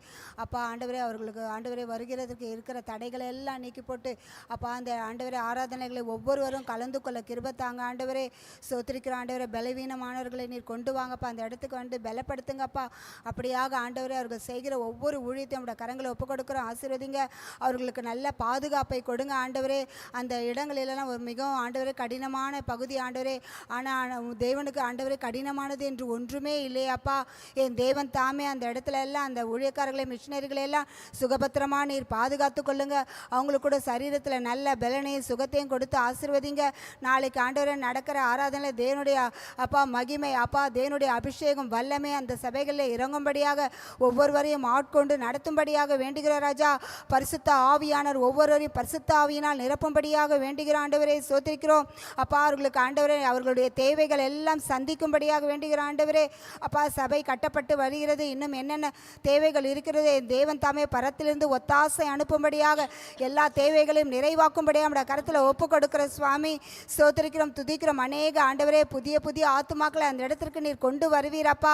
அப்பா. ஆண்டவரே அவர்களுக்கு ஆண்டவரே வருகிறதுக்கு இருக்கிற தடைகளை எல்லாம் நீக்கி போட்டு அப்பா அந்த ஆண்டவரே ஆராதனைகளை ஒவ்வொருவரும் கலந்து கொள்ள கிருபை தாங்க ஆண்டவரே. ஸ்தோத்திரிக்கிற ஆண்டவரே பலவீனமானவர்களை நீர் கொண்டு வாங்கப்பா. அந்த இடத்துக்கு வந்து பலப்படுத்துங்கப்பா. அப்படியாக ஆண்டவரே அவர்கள் செய்கிற ஒவ்வொரு ஊழியத்தையும் நம்முடைய கரங்களை ஒப்பு கொடுக்குறோம். ஆசீர்வதிங்க. அவர்களுக்கு நல்ல பாதுகாப்பை கொடுங்க ஆண்டவரே. அந்த இடங்களிலெல்லாம் ஒரு மிகவும் ஆண்டவரே கடினமான பகுதி ஆண்டவரே. ஆனால் தேவனுக்கு ஆண்டவரே கடினமானது என்று ஒன்றுமே இல்லையாப்பா. என் தேவன் தாமே அந்த இடத்துல எல்லாம் அந்த ஊழியக்காரர்களை மிஷினரிகளை எல்லாம் சுகபத்திரமாக நீர் பாதுகாத்து கொள்ளுங்க. அவங்களுக்கு கூட சரீரத்தில் நல்ல பலனையும் சுகத்தையும் கொடுத்து ஆசீர்வதிங்க. நாளைக்கு ஆண்டவரே நடக்கிற ஆராதனை தேவனுடைய அப்பா மகிமை அப்பா தேவனுடைய அபிஷேகம் வல்லமை அந்த சபைகளில் இறங்கும்படியாக ஒவ்வொருவரையும் ஆட்கொண்டு நடத்தும்படியாக வேண்டுகிற ராஜா. பரிசுத்த ஆவியானவர் ஒவ்வொருவரையும் பரிசுத்த ஆவியினால் நிரப்பும்படியாக வேண்டுகிற ஆண்டவரை ஸ்தோத்திரிக்கிறோம் அப்பா. அவர்களுக்கு ஆண்டவரே அவர்களுடைய தேவைகள் எல்லாம் சந்திக்கும்படியாக வேண்டுகிற ஆண்டவரே அப்பா. சபை கட்டப்பட்டு வருகிறது, இன்னும் என்னென்ன தேவைகள் இருக்கிறது தேவன் தாமே பரத்திலிருந்து ஒத்தாசை அனுப்பும்படியாக எல்லா தேவைகளையும் நிறைவாக்கும்படியாக நம்முடைய கருத்தில் ஒப்பு கொடுக்கிற சுவாமி. ஸ்தோத்திரிக்கிறோம் துதிக்கிறோம். அநேக ஆண்டவரே புதிய புதிய ஆத்துமாக்களை அந்த இடத்திற்கு நீர் கொண்டு வருவீரப்பா.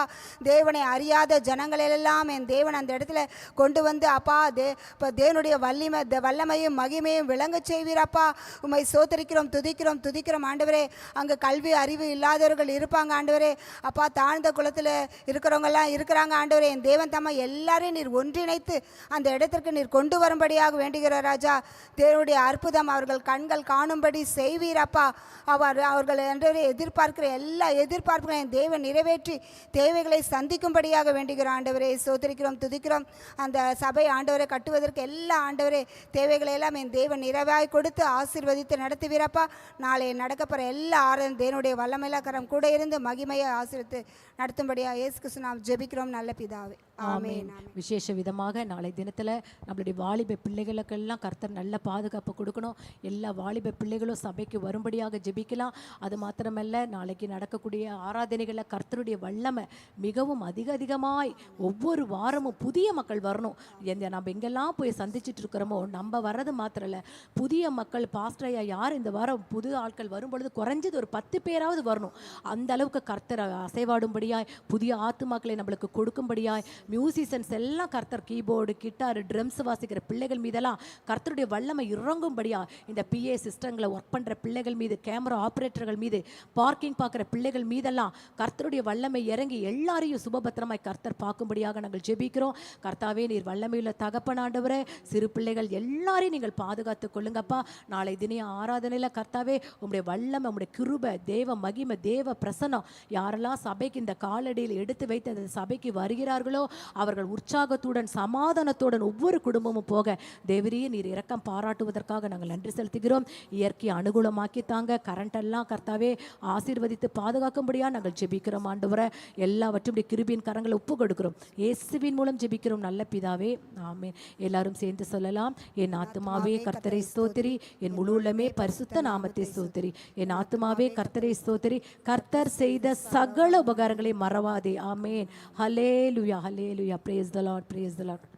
தேவனை அறியாத ஜனங்களெல்லாம் என் தேவன் அந்த இடத்துல கொண்டு வந்து அப்பா இப்போ தேவனுடைய வல்லமையும் மகிமையும் விளங்க செய்வீரப்பா. உம்மை சோத்தரிக்கிறோம், துதிக்கிறோம், துதிக்கிறோம் ஆண்டவரே. அங்கே கல்வி அறிவு இல்லாதவர்கள் இருப்பாங்க ஆண்டவரே. அப்பா தாழ்ந்த குலத்தில் இருக்கிறவங்கெல்லாம் இருக்கிறாங்க ஆண்டவரே. என் தேவன் தம்மா எல்லாரையும் நீர் ஒன்றிணைத்து அந்த இடத்திற்கு நீர் கொண்டு வரும்படியாக வேண்டுகிற ராஜா. தேவனுடைய அற்புதம் அவர்கள் கண்கள் காணும்படி செய்வீரப்பா. அவர்கள் ஆண்டவரே எதிர்பார்க்கிற எல்லா எதிர்பார்ப்புகளையும் என் தேவன் நிறைவேற்றி தேவைகளை சந்திக்கும்படியாக வேண்டுகிற ஆண்டவரே. சோதரிக்கிறோம், துதிக்கிறோம். அந்த சபை ஆண்டவரை கட்டுவதற்கு எல்லா ஆண்டவரே தேவைகளை எல்லாம் என் தேவன் நிறைவாய் கொடுத்து ஆசீர்வதித்து நடத்துவீரப்பா. நாளை நடக்கப்போற எல்லா தேவனுடைய வல்லமையில கரம் கூட இருந்து மகிமையை ஆசீர்வித்து நடத்தும்படியா இயேசு கிறிஸ்து நாம் ஜெபிக்கிறோம் நல்ல பிதாவே. ஆமென். விசேஷ விதமாக நாளை தினத்தில் நம்மளுடைய வாலிப பிள்ளைகளுக்கெல்லாம் கர்த்தர் நல்ல பாதுகாப்பு கொடுக்கணும். எல்லா வாலிப பிள்ளைகளும் சபைக்கு வரும்படியாக ஜெபிக்கலாம். அது மாத்திரமல்ல, நாளைக்கு நடக்கக்கூடிய ஆராதனைகளில் கர்த்தருடைய வல்லமை மிகவும் அதிகமாய் ஒவ்வொரு வாரமும் புதிய மக்கள் வரணும். நம்ம எங்கெல்லாம் போய் சந்திச்சுட்டு இருக்கிறோமோ நம்ம வர்றது மாத்திரம் இல்லை, புதிய மக்கள் பாஸ்டரையா யார் இந்த வாரம் புது ஆட்கள் வரும்பொழுது குறைஞ்சது ஒரு 10 பேராவது வரணும். அந்த அளவுக்கு கர்த்தர் அசைவாடும்படியாய் புதிய ஆத்துமாக்களை நம்மளுக்கு கொடுக்கும்படியாய் மியூசிஷியன்ஸ் எல்லாம் கர்த்தர் கீபோர்டு கிட்டார் ட்ரம்ஸ் வாசிக்கிற பிள்ளைகள் மீதெல்லாம் கர்த்தருடைய வல்லமை இறங்கும்படியா இந்த பிஏ சிஸ்டங்களை ஒர்க் பண்ணுற பிள்ளைகள் மீது, கேமரா ஆப்ரேட்டர்கள் மீது, பார்க்கிங் பார்க்குற பிள்ளைகள் மீதெல்லாம் கர்த்தருடைய வல்லமை இறங்கி எல்லாரையும் சுபபத்திரமாய் கர்த்தர் பார்க்கும்படியாக நாங்கள் ஜெபிக்கிறோம். கர்த்தாவே நீர் வல்லமையுள்ள தகப்பனாண்டவரே, சிறு பிள்ளைகள் எல்லாரையும் நீங்கள் பாதுகாத்து கொள்ளுங்கப்பா. நாளை தினம் ஆராதனையில் கர்த்தாவே உங்களுடைய வல்லமை, உங்களுடைய கிருபை, தேவ மகிமை, தேவ பிரசன்னம் யாரெல்லாம் சபைக்கு இந்த காலடியில் எடுத்து வைத்து அந்த சபைக்கு வருகிறார்களோ அவர்கள் உற்சாகத்துடன் சமாதானத்துடன் ஒவ்வொரு குடும்பமும் போக தேவரீர் நீர் இரக்கம் பாராட்டுவதற்காக நாங்கள் நன்றி செலுத்துகிறோம். இயற்கை அனுகூலமாக்கி தாங்க, கரண்ட் எல்லாம் கர்த்தாவே ஆசீர்வதித்து பாதுகாக்கும்படியா நாங்கள் ஜெபிக்கிறோம் ஆண்டவரே. எல்லாவற்றும் கிருபியின் கரங்களை ஒப்பு கொடுக்கிறோம். இயேசுவின் மூலம் ஜெபிக்கிறோம் நல்ல பிதாவே, ஆமென். எல்லாரும் சேர்ந்து சொல்லலாம். என் ஆத்துமாவே கர்த்தரை ஸ்தோத்திரி, என் முழு உள்ளமே பரிசுத்த நாமத்தை ஸ்தோத்திரி. என் ஆத்துமாவே கர்த்தரை ஸ்தோத்திரி, கர்த்தர் செய்த சகல உபகாரங்களை மறவாதே. ஆமென். ஹல்லேலூயா, ஹல்லேலூயா. Praise the Lord, praise the Lord.